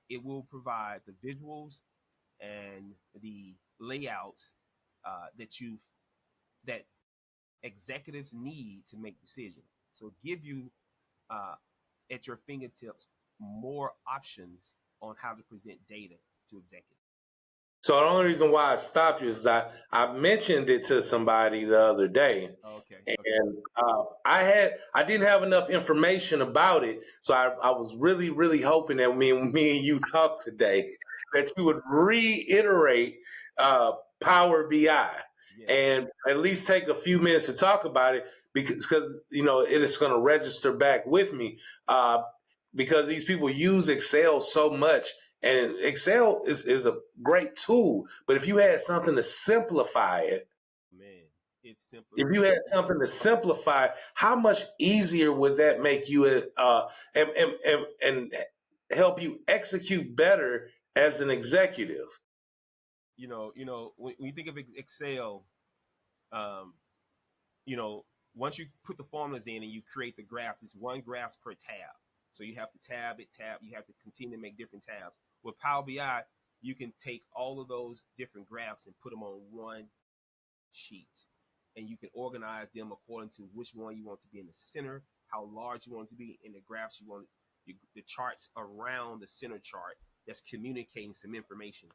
It will provide the visuals and the layouts that that executives need to make decisions. So give you uh, at your fingertips more options on how to present data to executives. So the only reason why I stopped you is I mentioned it to somebody the other day, Okay, okay, and I didn't have enough information about it, so I was really hoping that me and you talk today that you would reiterate Power BI yes, and at least take a few minutes to talk about it because it is going to register back with me because these people use Excel so much. And Excel is a great tool, but if you had something to simplify it, man, it's if simplified. you had something to simplify, how much easier would that make you and help you execute better as an executive? When you think of Excel, um, you know, once you put the formulas in and you create the graphs, it's one graph per tab. So you have to tab, you have to continue to make different tabs. With Power BI, you can take all of those different graphs and put them on one sheet. And you can organize them according to which one you want to be in the center, how large you want it to be, in the graphs you want the charts around the center chart. that's communicating some information.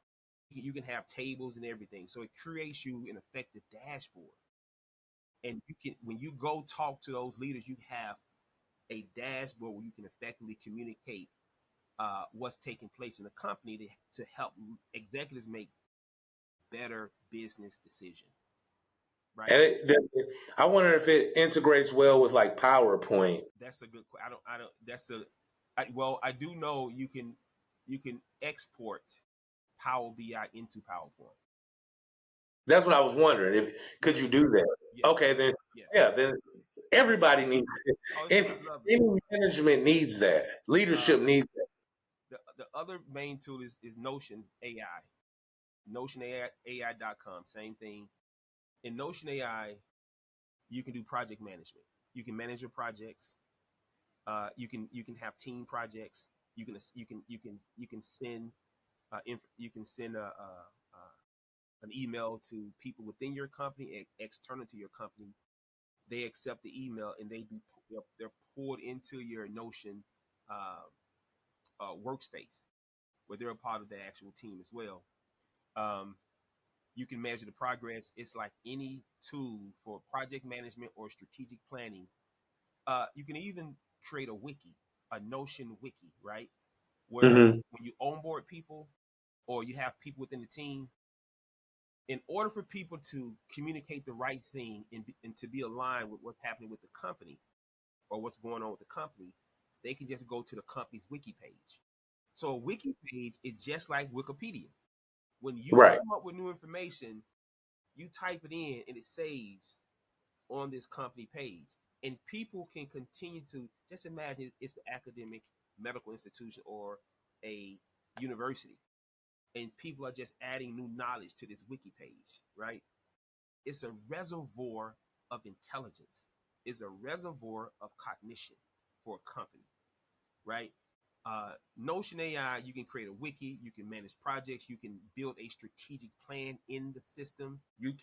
You can have tables and everything, so it creates you an effective dashboard. And you can, when you go talk to those leaders, you have a dashboard where you can effectively communicate what's taking place in the company to help executives make better business decisions. Right? And I wonder if it integrates well with like PowerPoint. That's a good. I don't. That's a. Well, I do know you can export Power BI into PowerPoint. That's what I was wondering. If could Yes. you do that? Yes. Okay, then Yes. yeah, then everybody needs it. Oh, Any, I love it. any management needs that. Leadership Uh, needs that. the other main tool is Notion AI. Notion AI.com. Same thing. In Notion AI, you can do project management. You can manage your projects. You can have team projects. You can send you can send an email to people within your company, external to your company. They accept the email and they're pulled into your Notion uh, workspace where they're a part of the actual team as well. Um, you can measure the progress. It's like any tool for project management or strategic planning. You can even create a wiki, a Notion wiki, right? Where Hmm. when you onboard people or you have people within the team, in order for people to communicate the right thing and to be aligned with what's happening with the company or what's going on with the company, they can just go to the company's wiki page. So a wiki page is just like Wikipedia. When you Right. come up with new information, you type it in and it saves on this company page. And people can continue to just imagine it's the academic medical institution or a university. And people are just adding new knowledge to this wiki page, right? It's a reservoir of intelligence. It's a reservoir of cognition for a company, right? Notion AI, you can create a wiki, you can manage projects, you can build a strategic plan in the system. You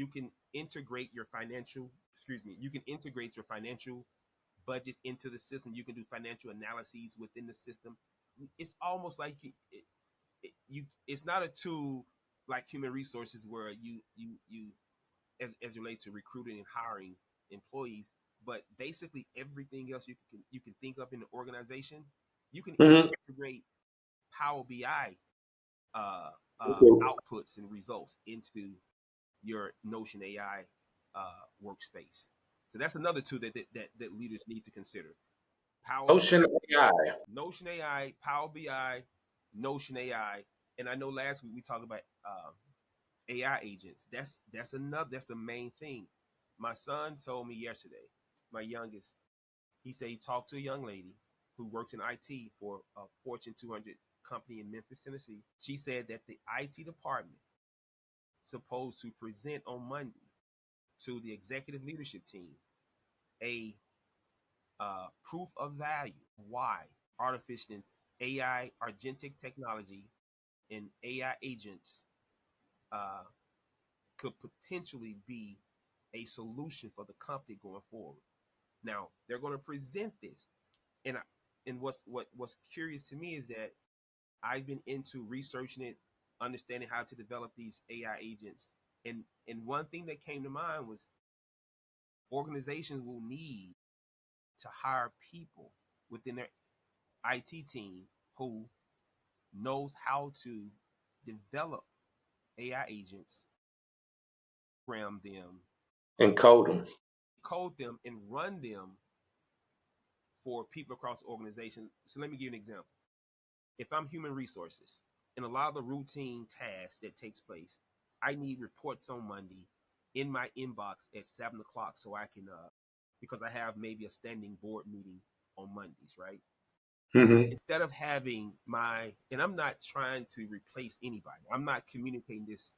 can integrate your financial, excuse me, you can integrate your financial budget into the system. You can do financial analyses within the system. It's almost like it's not a tool like human resources where you as relates to recruiting and hiring employees, but basically everything else you can think of in the organization, you can Hmm. integrate Power BI uh, So, outputs and results into your Notion AI workspace. So that's another tool that leaders need to consider. Power Ocean AI. Notion AI, Power BI, Notion AI, and I know last week we talked about AI agents. That's the main thing. My son told me yesterday, my youngest, he said he talked to a young lady who works in IT for a Fortune 200 company in Memphis, Tennessee. She said that the IT department is supposed to present on Monday to the executive leadership team a proof of value why artificial AI, agentic technology, and AI agents uh, could potentially be a solution for the company going forward. Now they're going to present this, and what's curious to me is that I've been into researching it, understanding how to develop these AI agents, and one thing that came to mind was organizations will need to hire people within their IT team who knows how to develop AI agents, program them, And code them. code them, and run them for people across the organization. So let me give you an example. If I'm human resources and a lot of the routine tasks that takes place, I need reports on Monday in my inbox at 7 o'clock so I can because I have maybe a standing board meeting on Mondays, right? Hmm. Instead of having my, and I'm not trying to replace anybody. I'm not communicating this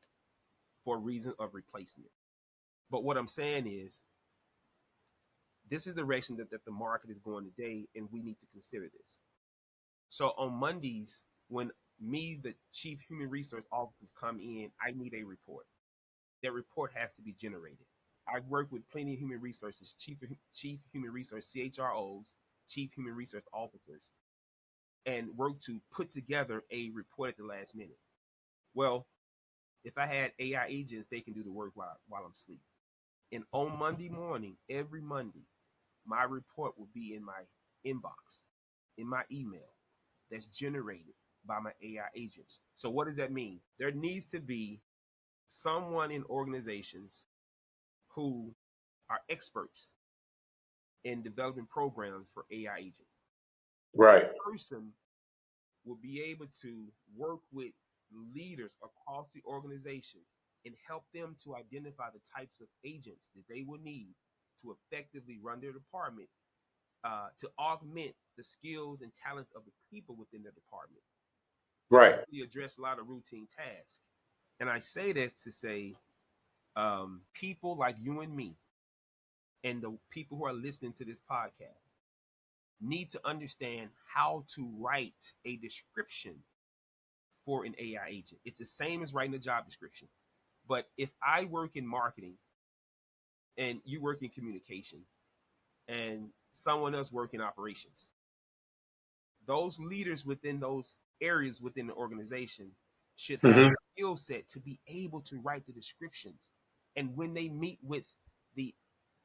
for a reason of replacement. But what I'm saying is this is the direction that the market is going today, and we need to consider this. So on Mondays, when me, the chief human resource officers come in, I need a report. That report has to be generated. I work with plenty of human resources, chief human resource CHROs, chief human resource officers. and work to put together a report at the last minute. Well, if I had AI agents, they can do the work while I'm asleep. And on Monday morning, every Monday, my report will be in my inbox, in my email, that's generated by my AI agents. So what does that mean? There needs to be someone in organizations who are experts in developing programs for AI agents. Right. Person will be able to work with leaders across the organization and help them to identify the types of agents that they will need to effectively run their department, to augment the skills and talents of the people within their department, Right. to address a lot of routine tasks. And I say that to say, people like you and me and the people who are listening to this podcast need to understand how to write a description for an AI agent. It's the same as writing a job description. But if I work in marketing and you work in communications and someone else work in operations, those leaders within those areas within the organization should have Hmm. the skill set to be able to write the descriptions. And when they meet with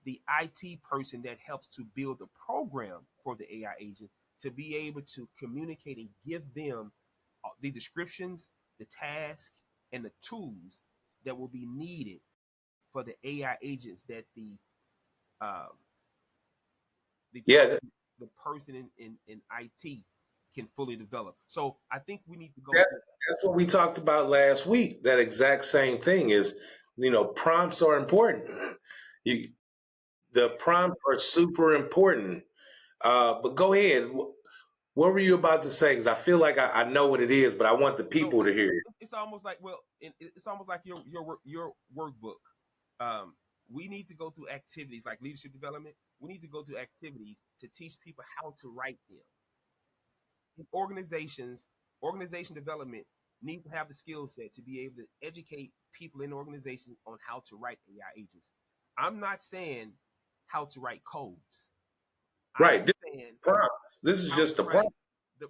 the IT person that helps to build the program for the AI agent, to be able to communicate and give them the descriptions, the task, and the tools that will be needed for the AI agents that um, the Yeah. person the person in IT can fully develop. So I think we need to go That's through. that's what we talked about last week. That exact same thing is, prompts are important. You, the prompts are super important. But go ahead. What were you about to say? Because I feel like I know what it is, but I want the No, people to hear it. it's almost like, well, it's almost like your workbook. Um, we need to go through activities like leadership development. We need to go through activities to teach people how to write them. Organizations, organization development need to have the skill set to be able to educate people in organizations on how to write AI agents. I'm not saying how to write codes. I Right. am This saying is prompts. This is how just to a write prompt. the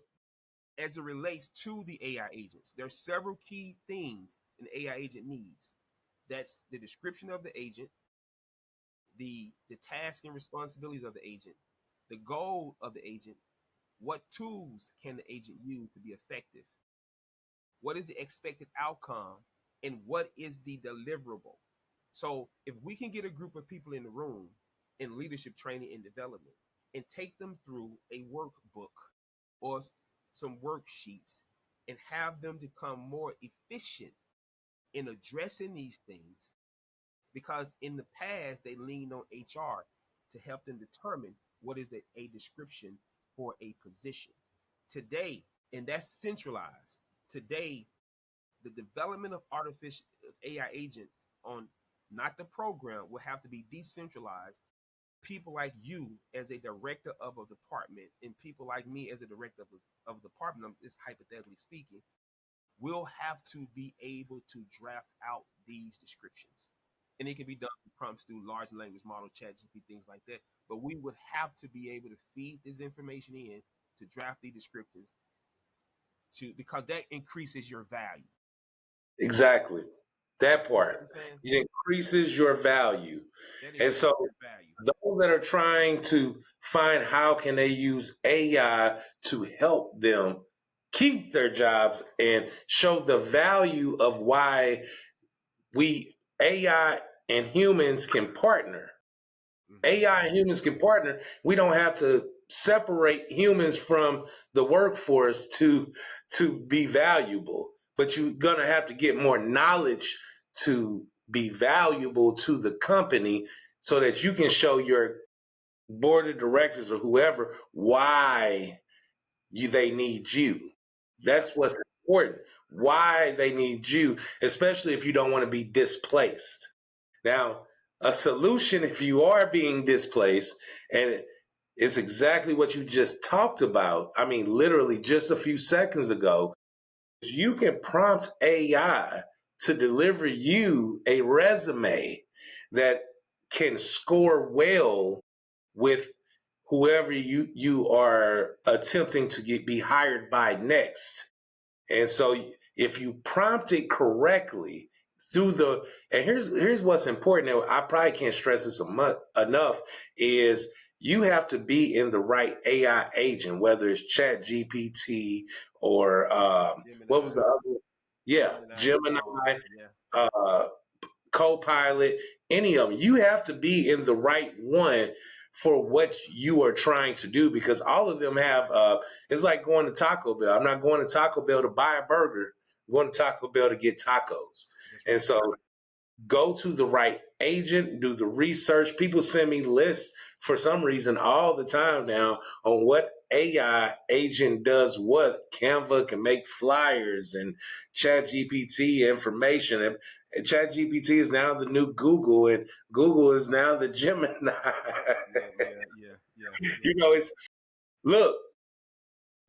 as it relates to the AI agents. There are several key things an AI agent needs. That's the description of the agent, the task and responsibilities of the agent, the goal of the agent, what tools can the agent use to be effective, what is the expected outcome, and what is the deliverable. So if we can get a group of people in the room in leadership training and development and take them through a workbook or some worksheets and have them become more efficient in addressing these things, because in the past they leaned on HR to help them determine what is a description for a position. Today, and that's centralized. Today, the development of artificial AI agents on not the program will have to be decentralized. People like you as a director of a department and people like me as a director of a department, it's hypothetically speaking, will have to be able to draft out these descriptions. And it can be done through prompts through large language model, chat GPT, things like that. But we would have to be able to feed this information in to draft the descriptions to, because that increases your value. Exactly. That You see what part. I'm saying? It increases your value. That And so increases your value. those that are trying to find how can they use AI to help them keep their jobs and show the value of why we AI and humans can partner. Hmm. AI and humans can partner. We don't have to separate humans from the workforce to be valuable. But you're gonna have to get more knowledge to be valuable to the company so that you can show your board of directors or whoever why they need you. Yeah. That's what's important. Why they need you, especially if you don't want to be displaced. Now, a solution if you are being displaced, and it's exactly what you just talked about. I mean, literally just a few seconds ago, you can prompt AI to deliver you a resume that can score well with whoever you are attempting to be hired by next. And so if you prompt it correctly through the, and here's what's important, and I probably can't stress this enough, is you have to be in the right AI agent, whether it's Chat GPT or what was Gemini, the other? Yeah, Gemini, Gemini, Claude, yeah, uh, Copilot, any of them. You have to be in the right one for what you are trying to do, because all of them have it's like going to Taco Bell. I'm not going to Taco Bell to buy a burger. I'm going to Taco Bell to get tacos. that's And right. so go to the right agent, do the research. People send me lists for some reason all the time now on what AI agent does what. Canva can make flyers and Chat GPT information. And Chat GPT is now the new Google, and Google is now the Gemini. Yeah, yeah, yeah, yeah, yeah. You know, it's look,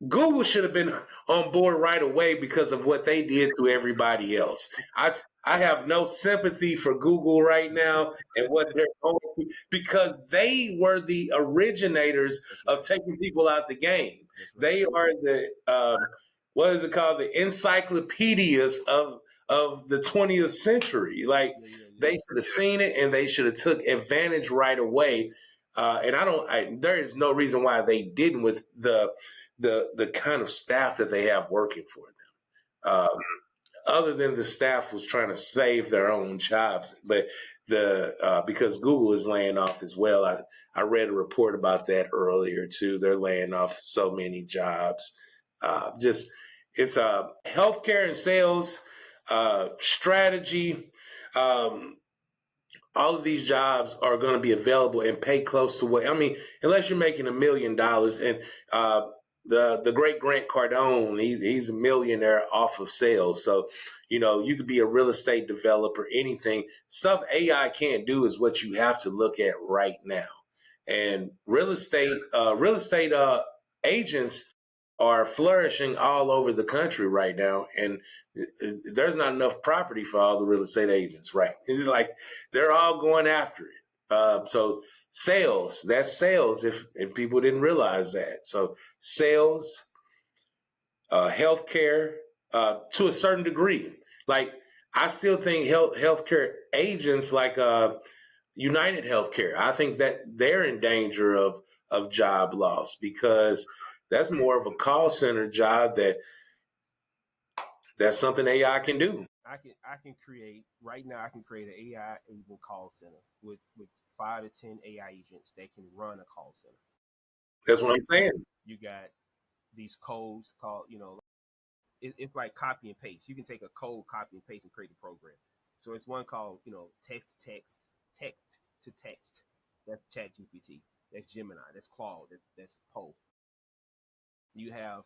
Google should have been on board right away because of what they did to everybody else. I have no sympathy for Google right now and what they're going through, because they were the originators That's of right. taking people out the game. That's right. They are the what is it called? The encyclopedias of the 20th century. Like, Yeah, yeah, yeah. they should have seen it and they should have took advantage right away. And there is no reason why they didn't, with the kind of staff that they have working for them. Other than the staff was trying to save their own jobs, but because Google is laying off as well. I read a report about that earlier too. They're laying off so many jobs. Just it's healthcare and sales, strategy. Um, all of these jobs are going to be available and pay close to what, I mean, unless you're making $1 million. And the great Grant Cardone, he's a millionaire off of sales. So, you could be a real estate developer, anything. Stuff AI can't do is what you have to look at right now. And real estate agents are flourishing all over the country right now, and there's not enough property for all the real estate agents, right? It's like they're all going after it. So sales, that's sales. If people didn't realize that, so sales, healthcare, to a certain degree. Like, I still think healthcare agents, like United Healthcare, I think that they're in danger of job loss, because that's more of a call center job that's something AI can do. I can create right now. I can create an AI agent call center with 5 to 10 AI agents that can run a call center. That's what I'm saying. You got these codes called, it's like copy and paste. You can take a code, copy and paste, and create a program. So it's one called, text to text, text to text. That's Chat GPT. That's Gemini. That's Claude. That's Poe. You have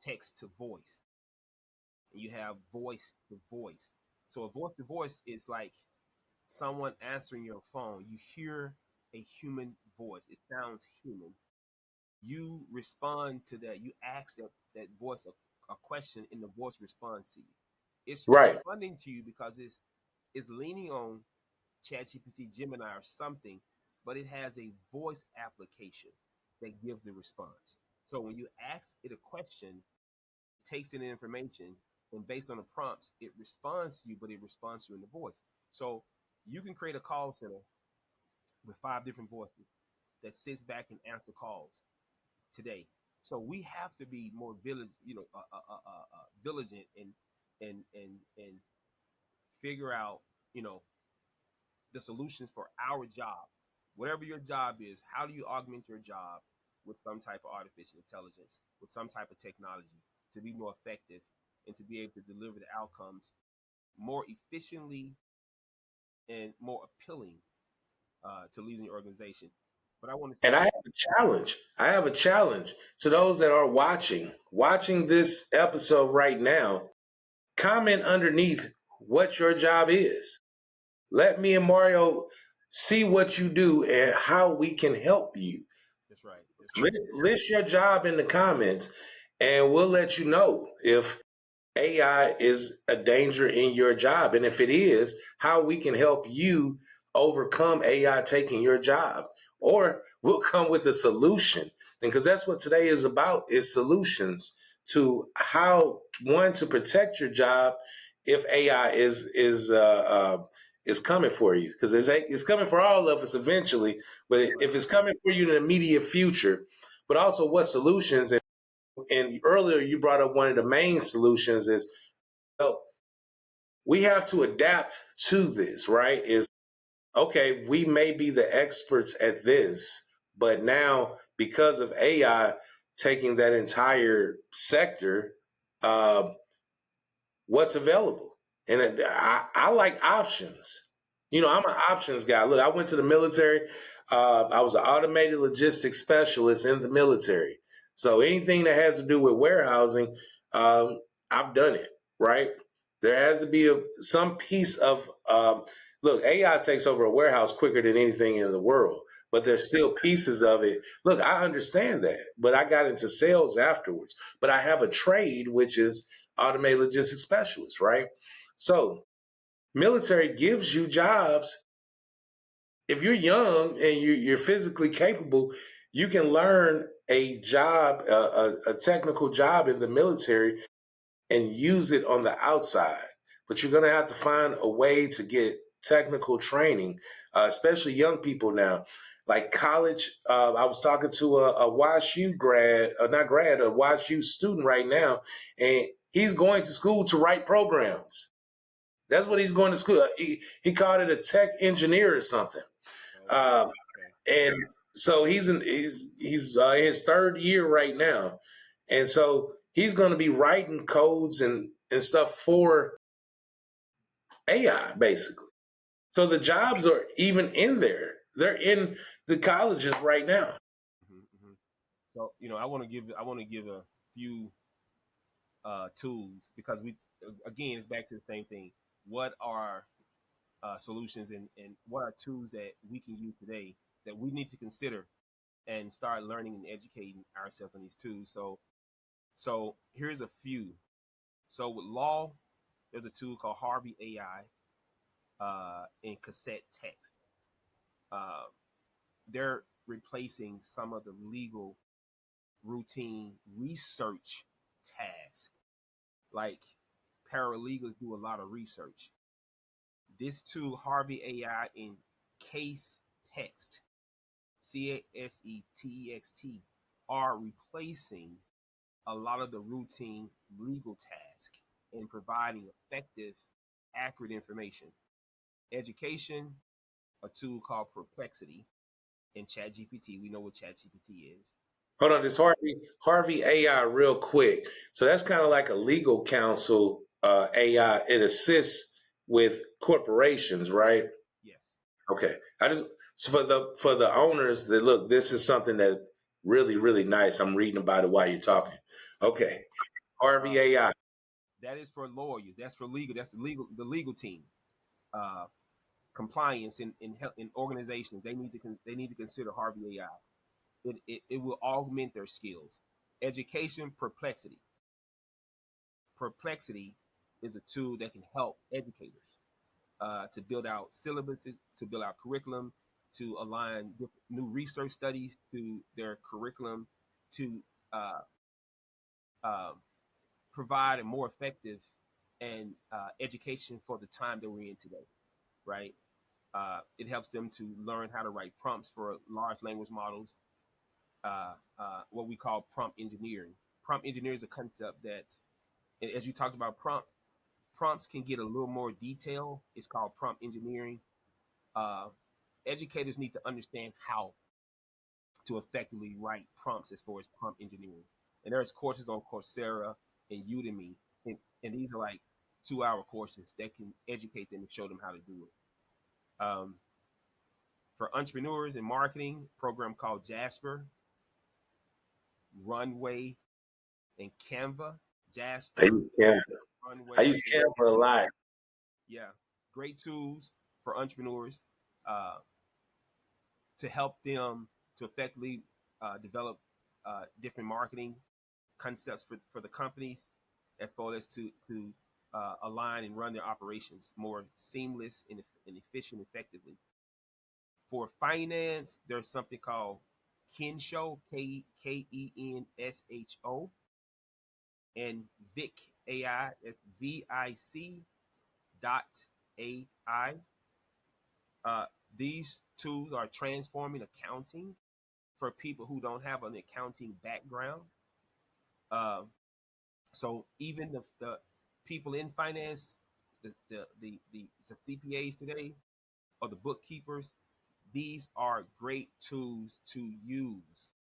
text to voice, and you have voice to voice. So a voice to voice is like someone answering your phone. You hear a human voice. It sounds human. You respond to that. You ask that voice a question, and the voice responds to you. It's Right. responding to you because it's leaning on ChatGPT, Gemini, or something, but it has a voice application that gives the response. So when you ask it a question, it takes in information, and based on the prompts, it responds to you, but it responds to you in the voice. So you can create a call center with 5 different voices that sits back and answer calls today. So we have to be more diligent and figure out, you know, the solutions for our job. Whatever your job is, how do you augment your job with some type of artificial intelligence, with some type of technology to be more effective and to be able to deliver the outcomes more efficiently and more appealing to leading your organization. But I want to And say, I have a challenge to those that are watching this episode right now. Comment underneath what your job is. Let me and Mario see what you do and how we can help you. that's right, that's right. List your job in the comments, and we'll let you know if AI is a danger in your job. And if it is, how we can help you overcome AI taking your job. or we'll come with a solution. And because that's what today is about, is solutions to how, one, to protect your job if AI is coming for you, because it's coming for all of us eventually. But if it's coming for you in the immediate future, but also what solutions. And earlier you brought up one of the main solutions is, well, we have to adapt to this, right? Is, okay, we may be the experts at this, but now because of AI taking that entire sector, uh, what's available? And I like options. I'm an options guy. Look, I went to the military. I was an automated logistics specialist in the military. So anything that has to do with warehousing, I've done it, right? There has to be some piece of, look, AI takes over a warehouse quicker than anything in the world, but there's still pieces of it. Look, I understand that, but I got into sales afterwards. But I have a trade, which is automated logistics specialist, right? So military gives you jobs. If you're young and you're physically capable, you can learn a job, a technical job in the military, and use it on the outside. But you're going to have to find a way to get technical training, especially young people now. Like college, I was talking to a YSU grad, not grad, a YSU student right now, and he's going to school to write programs. That's what he's going to school. He called it a tech engineer or something. Okay. Uh, Okay. and so he's in his third year right now, and so he's going to be writing codes and stuff for AI basically. So the jobs are even in there. They're in the colleges right now. Hmm. So I want to give a few tools, because we, again, it's back to the same thing. What are solutions, and what are tools that we can use today that we need to consider and start learning and educating ourselves on these tools? So here's a few. So with law, there's a tool called Harvey AI, in cassette text. Uh, they're replacing some of the legal routine research tasks. Like, paralegals do a lot of research. This tool, Harvey AI in case text, CASETEXT, are replacing a lot of the routine legal tasks and providing effective, accurate information. Education, a tool called Perplexity, and ChatGPT. We know what ChatGPT is. Hold on, this Harvey AI real quick. So that's kind of like a legal counsel AI. It assists with corporations, right? Yes. Okay. I just, so for the owners that look, this is something that really nice. I'm reading about it while you're talking. Okay. Uh, Harvey AI. that is for lawyers. That's for legal. That's the legal team. Uh, Compliance in organizations. They need to consider Harvey AI. It will augment their skills. Education, Perplexity. Perplexity is a tool that can help educators to build out syllabuses, to build out curriculum, to align new research studies to their curriculum, to uh, uh, provide a more effective and education for the time that we're in today, right? It helps them to learn how to write prompts for large language models, what we call prompt engineering. Prompt engineering is a concept that, and as you talked about prompts can get a little more detail. It's called prompt engineering. Uh, Educators need to understand how to effectively write prompts as far as prompt engineering. And there's courses on Coursera and Udemy, and these are like 2 hour courses that can educate them and show them how to do it. For entrepreneurs in marketing, a program called Jasper, Runway, and Canva. I Jasper, use Canva. I Runway, use and Canva a lot. yeah, great tools for entrepreneurs uh, to help them to effectively develop different marketing concepts for the companies, as well as to align and run their operations more seamless and efficient, effectively. For finance, there's something called Kensho, Kensho, and Vic AI, that's VIC.ai. Uh, these tools are transforming accounting for people who don't have an accounting background. Uh, so even the people in finance, the CPAs today, or the bookkeepers, these are great tools to use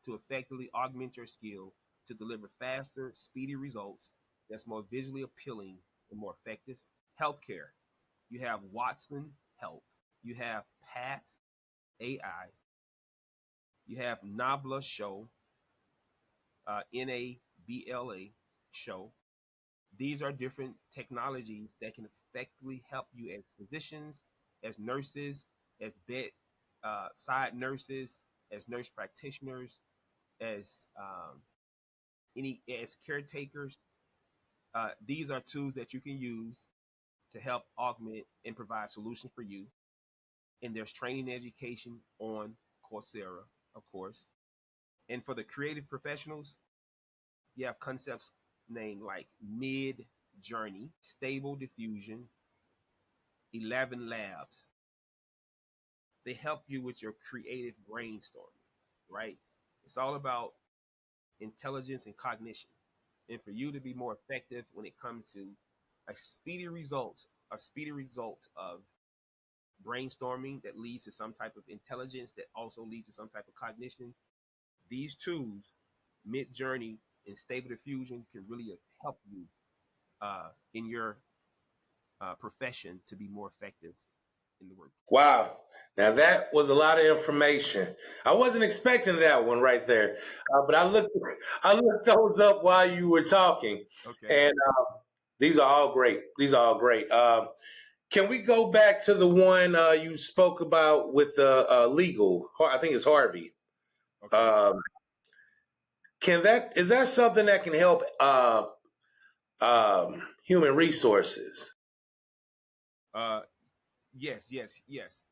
to effectively augment your skill to deliver faster, speedy results that's more visually appealing and more effective. Healthcare, you have Watson Health, you have Path AI, you have Nabla Show, NABLA Show. These are different technologies that can effectively help you as physicians, as nurses, as bed side nurses, as nurse practitioners, as any as caretakers. These are tools that you can use to help augment and provide solutions for you. And there's training and education on Coursera, of course. And for the creative professionals, you have concepts named like Mid Journey, Stable Diffusion, 11 Labs. They help you with your creative brainstorming, right? It's all about intelligence and cognition. And for you to be more effective when it comes to a speedy result of brainstorming that leads to some type of intelligence that also leads to some type of cognition, these tools, Mid Journey and Stable Diffusion, can really help you in your profession to be more effective in the work. Wow. Now that was a lot of information. I wasn't expecting that one right there, but I looked those up while you were talking, Okay. and these are all great. These are all great. Can we go back to the one you spoke about with legal? I think it's Harvey. Okay. Um, is that something that can help human resources? Uh, yes, yes, yes.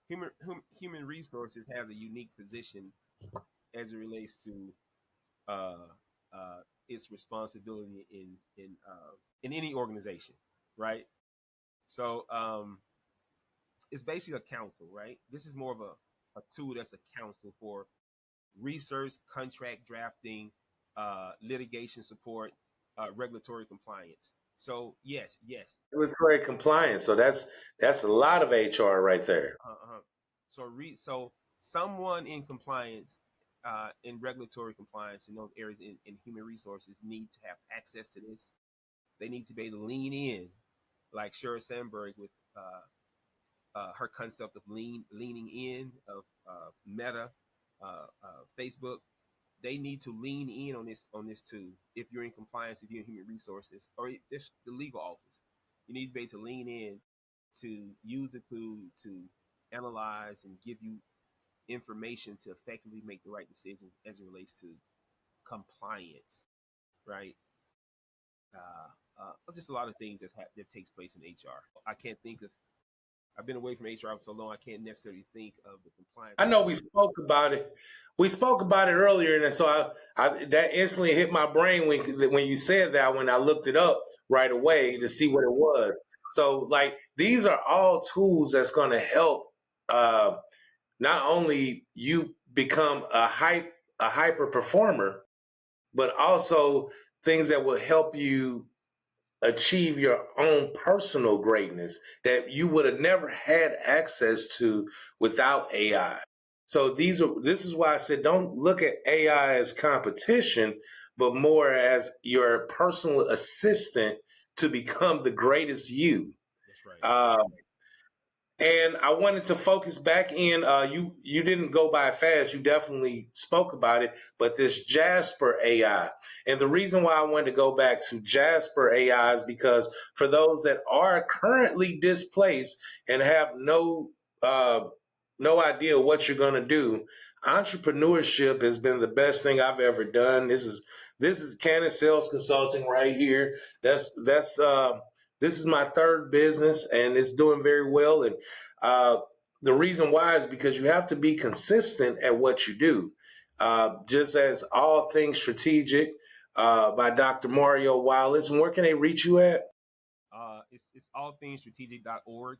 Human resources has a unique position as it relates to uh, its responsibility in any organization, right? So it's basically a council, right? This is more of a tool that's a council for research, contract drafting, litigation support, regulatory compliance. So yes, yes. Regulatory compliance. So that's a lot of HR right there. Uh-huh. So someone in compliance, in regulatory compliance in those areas in human resources need to have access to this. They need to be able to lean in, like Sheryl Sandberg with her concept of leaning in of Meta, Facebook. They need to lean in on this too. If you're in compliance, if you're in human resources, or just the legal office, you need to be able to lean in to use the tool to analyze and give you information to effectively make the right decision as it relates to compliance, right? Just a lot of things that takes place in HR. I can't think of. I've been away from HR for so long. I can't necessarily think of the compliance. I know we spoke about it. We spoke about it earlier, and so I that instantly hit my brain when you said that. When I looked it up right away to see what it was. So, like, these are all tools that's going to help uh, not only you become a hyper performer, but also things that will help you achieve your own personal greatness that you would have never had access to without AI. So this is why I said don't look at AI as competition, but more as your personal assistant to become the greatest you. That's right. Um, and I wanted to focus back in. You didn't go by fast. You definitely spoke about it. But this Jasper AI, and the reason why I wanted to go back to Jasper AI is because for those that are currently displaced and have uh, no idea what you're going to do, entrepreneurship has been the best thing I've ever done. This is Canon Sales Consulting right here. That's this is my third business and it's doing very well. And uh, the reason why is because you have to be consistent at what you do. Just as All Things Strategic by Dr. Mario Wallace. And where can they reach you at? It's allthingsstrategic.org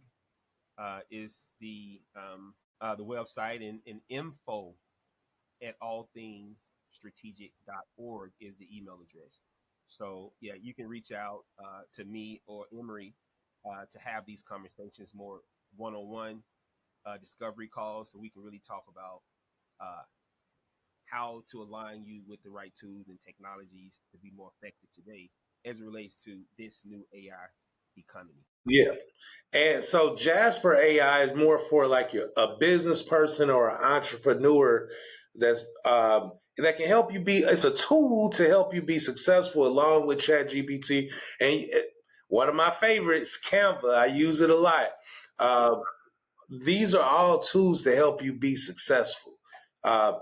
is the website, and info at allthingsstrategic.org is the email address. So yeah, you can reach out to me or Emery to have these conversations, more one-on-one discovery calls, so we can really talk about uh, how to align you with the right tools and technologies to be more effective today as it relates to this new AI economy. Yeah. And so Jasper AI is more for like a business person or an entrepreneur that's that can help you be. It's a tool to help you be successful along with ChatGPT. And one of my favorites, Canva. I use it a lot. Uh, these are all tools to help you be successful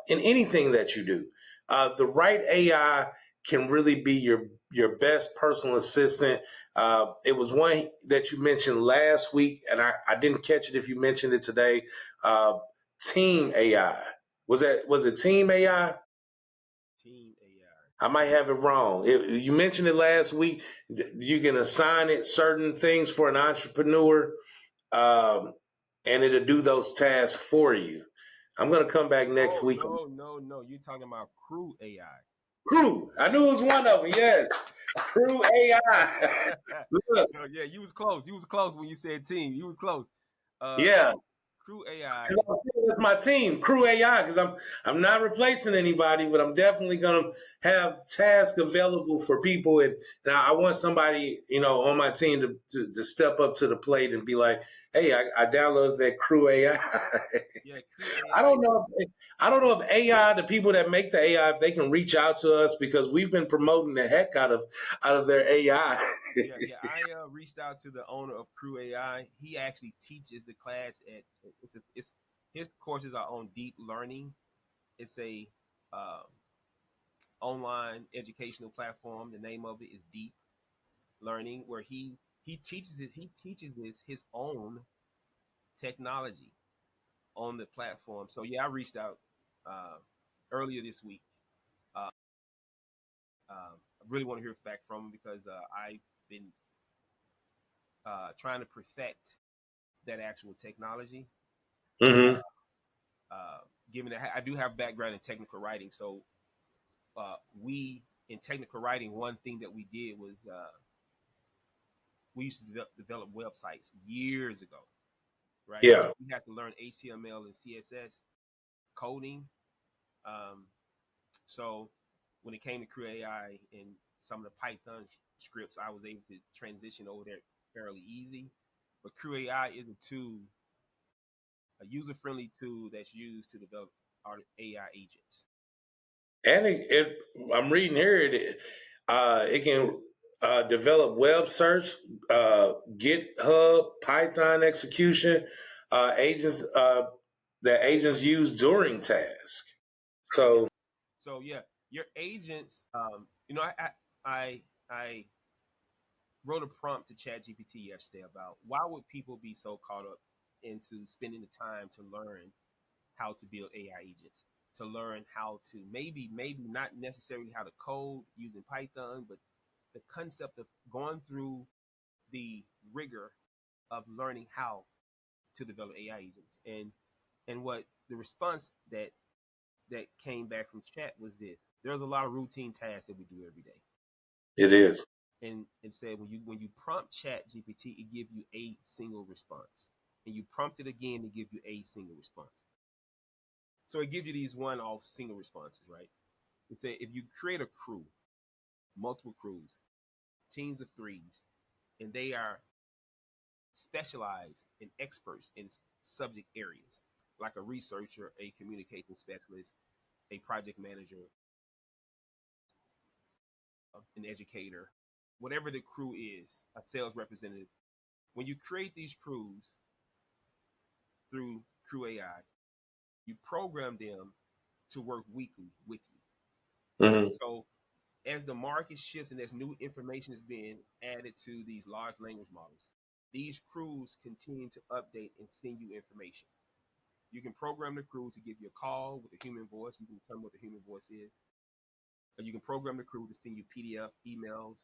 in anything that you do. The right AI can really be your best personal assistant. It was one that you mentioned last week, and I didn't catch it if you mentioned it today. Uh, Team AI, was it Team AI? Team AI. I might have it wrong. You mentioned it last week. You can assign it certain things for an entrepreneur, um, and it'll do those tasks for you. I'm gonna come back next Oh week. no, no, no! You're talking about Crew AI. Crew. I knew it was one of them. Yes, Crew AI. Look, So yeah, you was close. You was close when you said team. You was close. yeah. Crew AI. That's my team, Crew AI, because I'm not replacing anybody, but I'm definitely gonna have tasks available for people, and I want somebody on my team to step up to the plate and be like, hey, I downloaded that Crew AI. Yeah, Crew I AI. don't know. I don't know if AI, the people that make the AI, if they can reach out to us because we've been promoting the heck out of their AI. Yeah. I reached out to the owner of Crew AI. He actually teaches the class at it's his courses are on deep learning. It's a uh, online educational platform. The name of it is Deep Learning, where he teaches his own technology on the platform. So yeah, I reached out uh, earlier this week. Uh, I really want to hear back from him because I've been trying to perfect that actual technology. Hmm. Uh, Given that I do have background in technical writing, so we in technical writing, one thing that we did was we used to develop websites years ago, right? So Yeah. we had to learn HTML and CSS coding. Um, so when it came to Crew AI and some of the Python scripts, I was able to transition over there fairly easy. But Crew AI is a user-friendly tool that's used to develop our AI agents. And I'm reading here it can develop web search, GitHub, Python execution, agents that agents use during tasks. Yeah. So So yeah, your agents. I wrote a prompt to ChatGPT yesterday about why would people be so caught up into spending the time to learn how to build AI agents, to learn how to maybe not necessarily how to code using Python, but the concept of going through the rigor of learning how to develop AI agents. And what the response that came back from chat was this: there's a lot of routine tasks that we do every day. it is. And it said when you prompt chat GPT, it gives you a single response. And you prompt it again to give you a single response. So it gives you these one-off single responses, right? It said if you create a crew, multiple crews, teams of threes, and they are specialized and experts in subject areas, like a researcher, a communication specialist, a project manager, an educator, whatever the crew is, a sales representative. When you create these crews through Crew AI, you program them to work weekly with you. Hmm. So as the market shifts and as new information is being added to these large language models, these crews continue to update and send you information. You can program the crew to give you a call with a human voice. You can tell them what the human voice is. Or you can program the crew to send you PDF emails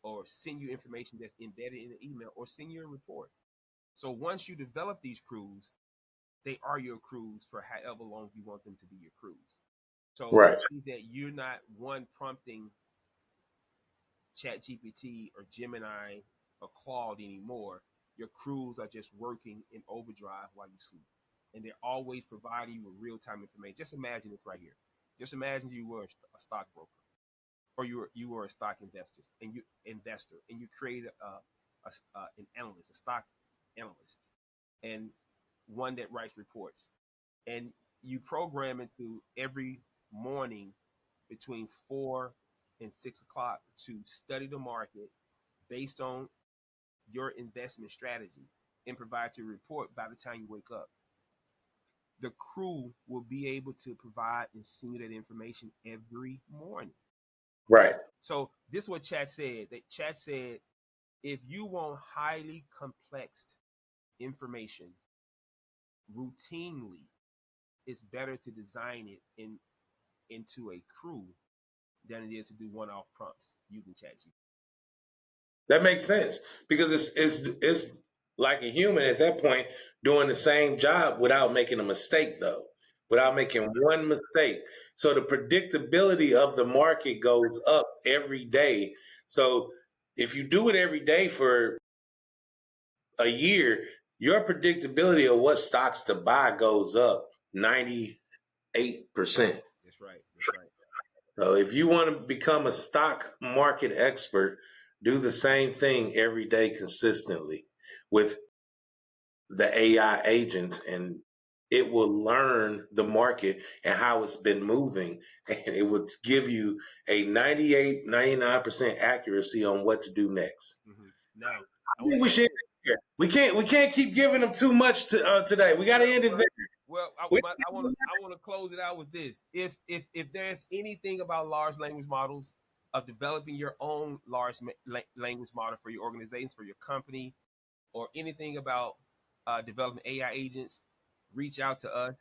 or send you information that's embedded in the email or send you a report. So once you develop these crews, they are your crews for however long you want them to be your crews. So Right. that means that you're not one prompting ChatGPT or Gemini or Claude anymore. Your crews are just working in overdrive while you sleep. And they're always providing you with real time information. Just imagine this right here. Just imagine you were a stockbroker or you were a stock investor and you created an analyst, a stock analyst, and one that writes reports. And you program it to every morning between 4 and 6 o'clock to study the market based on your investment strategy and provide your report by the time you wake up. The crew will be able to provide and send you that information every morning. Right. So this is what Chat said. That Chat said, if you want highly complex information routinely, it's better to design it into a crew than it is to do one-off prompts using ChatGPT. That makes sense because it's like a human at that point doing the same job without making a mistake though, without making one mistake. So the predictability of the market goes up every day. So if you do it every day for a year, your predictability of what stocks to buy goes up 98%. That's right. That's right. So if you want to become a stock market expert, do the same thing every day consistently with the AI agents, and it will learn the market and how it's been moving, and it would give you a 98, 99% accuracy on what to do next. Now, I I want think to we say should. this. We can't keep giving them too much today. We got to Well, end it well, there. well. We- I want to close it out with this. If there's anything about large language models of developing your own large language model for your organizations, for your company, or anything about developing AI agents, reach out to us.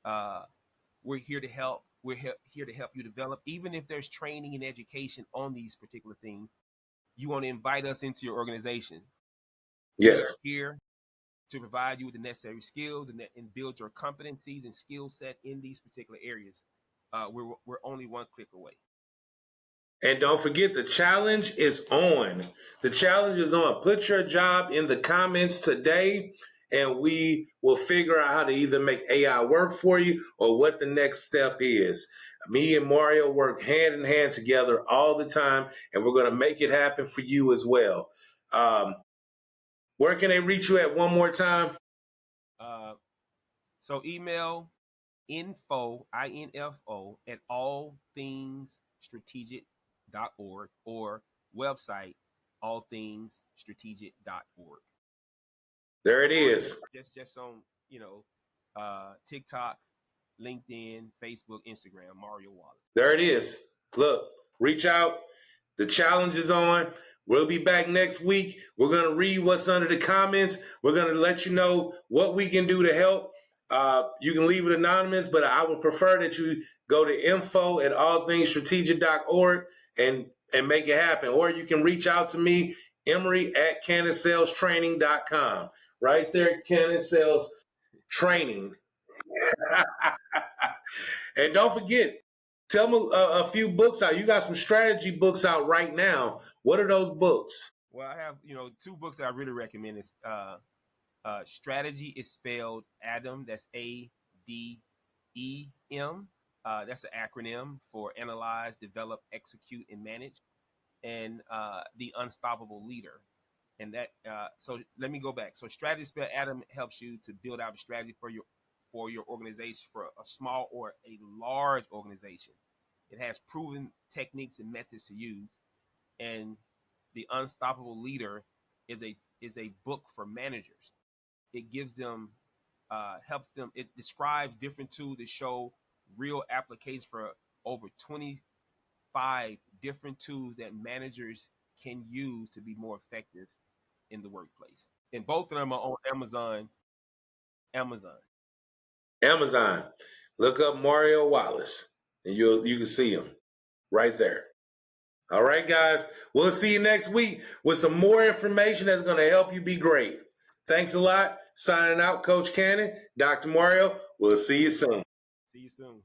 Uh, we're here to help. We're here to help you develop. Even if there's training and education on these particular things, you want to invite us into your organization. We are Yes. here to provide you with the necessary skills and build your competencies and skill set in these particular areas. We're only one click away. And don't forget, the challenge is on. The challenge is on. Put your job in the comments today, and we will figure out how to either make AI work for you or what the next step is. Me and Mario work hand in hand together all the time, and we're going to make it happen for you as well. Um, where can they reach you at one more time? Uh, so email info at allthingsstrategic.org or website allthingsstrategic.org. There it Or is. just on TikTok, LinkedIn, Facebook, Instagram, Mario Wallace. There it is. Look, reach out. The challenge is on. We'll be back next week. We're going to read what's under the comments. We're going to let you know what we can do to help. You can leave it anonymous, but I would prefer that you go to info at allthingsstrategic.org and make it happen. Or you can reach out to me, Emery at cannonsalstraining.com. Right there, Cannon Sales Training. And don't forget, tell me a few books out. You got some strategy books out right now. What are those books? Well, I have two books that I really recommend. Is Strategy is spelled Adam. That's ADEM. That's an acronym for Analyze, Develop, Execute, and Manage. And The Unstoppable Leader. And that so let me go back. So strategy spelled Adam helps you to build out a strategy for your organization, for a small or a large organization. It has proven techniques and methods to use. And The Unstoppable Leader is a book for managers. It gives them helps them. It describes different tools that show real applications for over 25 different tools that managers can use to be more effective in the workplace. And both of them are on Amazon. Amazon. Look up Mario Wallace, and you can see him right there. All right, guys. We'll see you next week with some more information that's going to help you be great. Thanks a lot. Signing out, Coach Cannon, Dr. Mario. We'll see you soon. See you soon.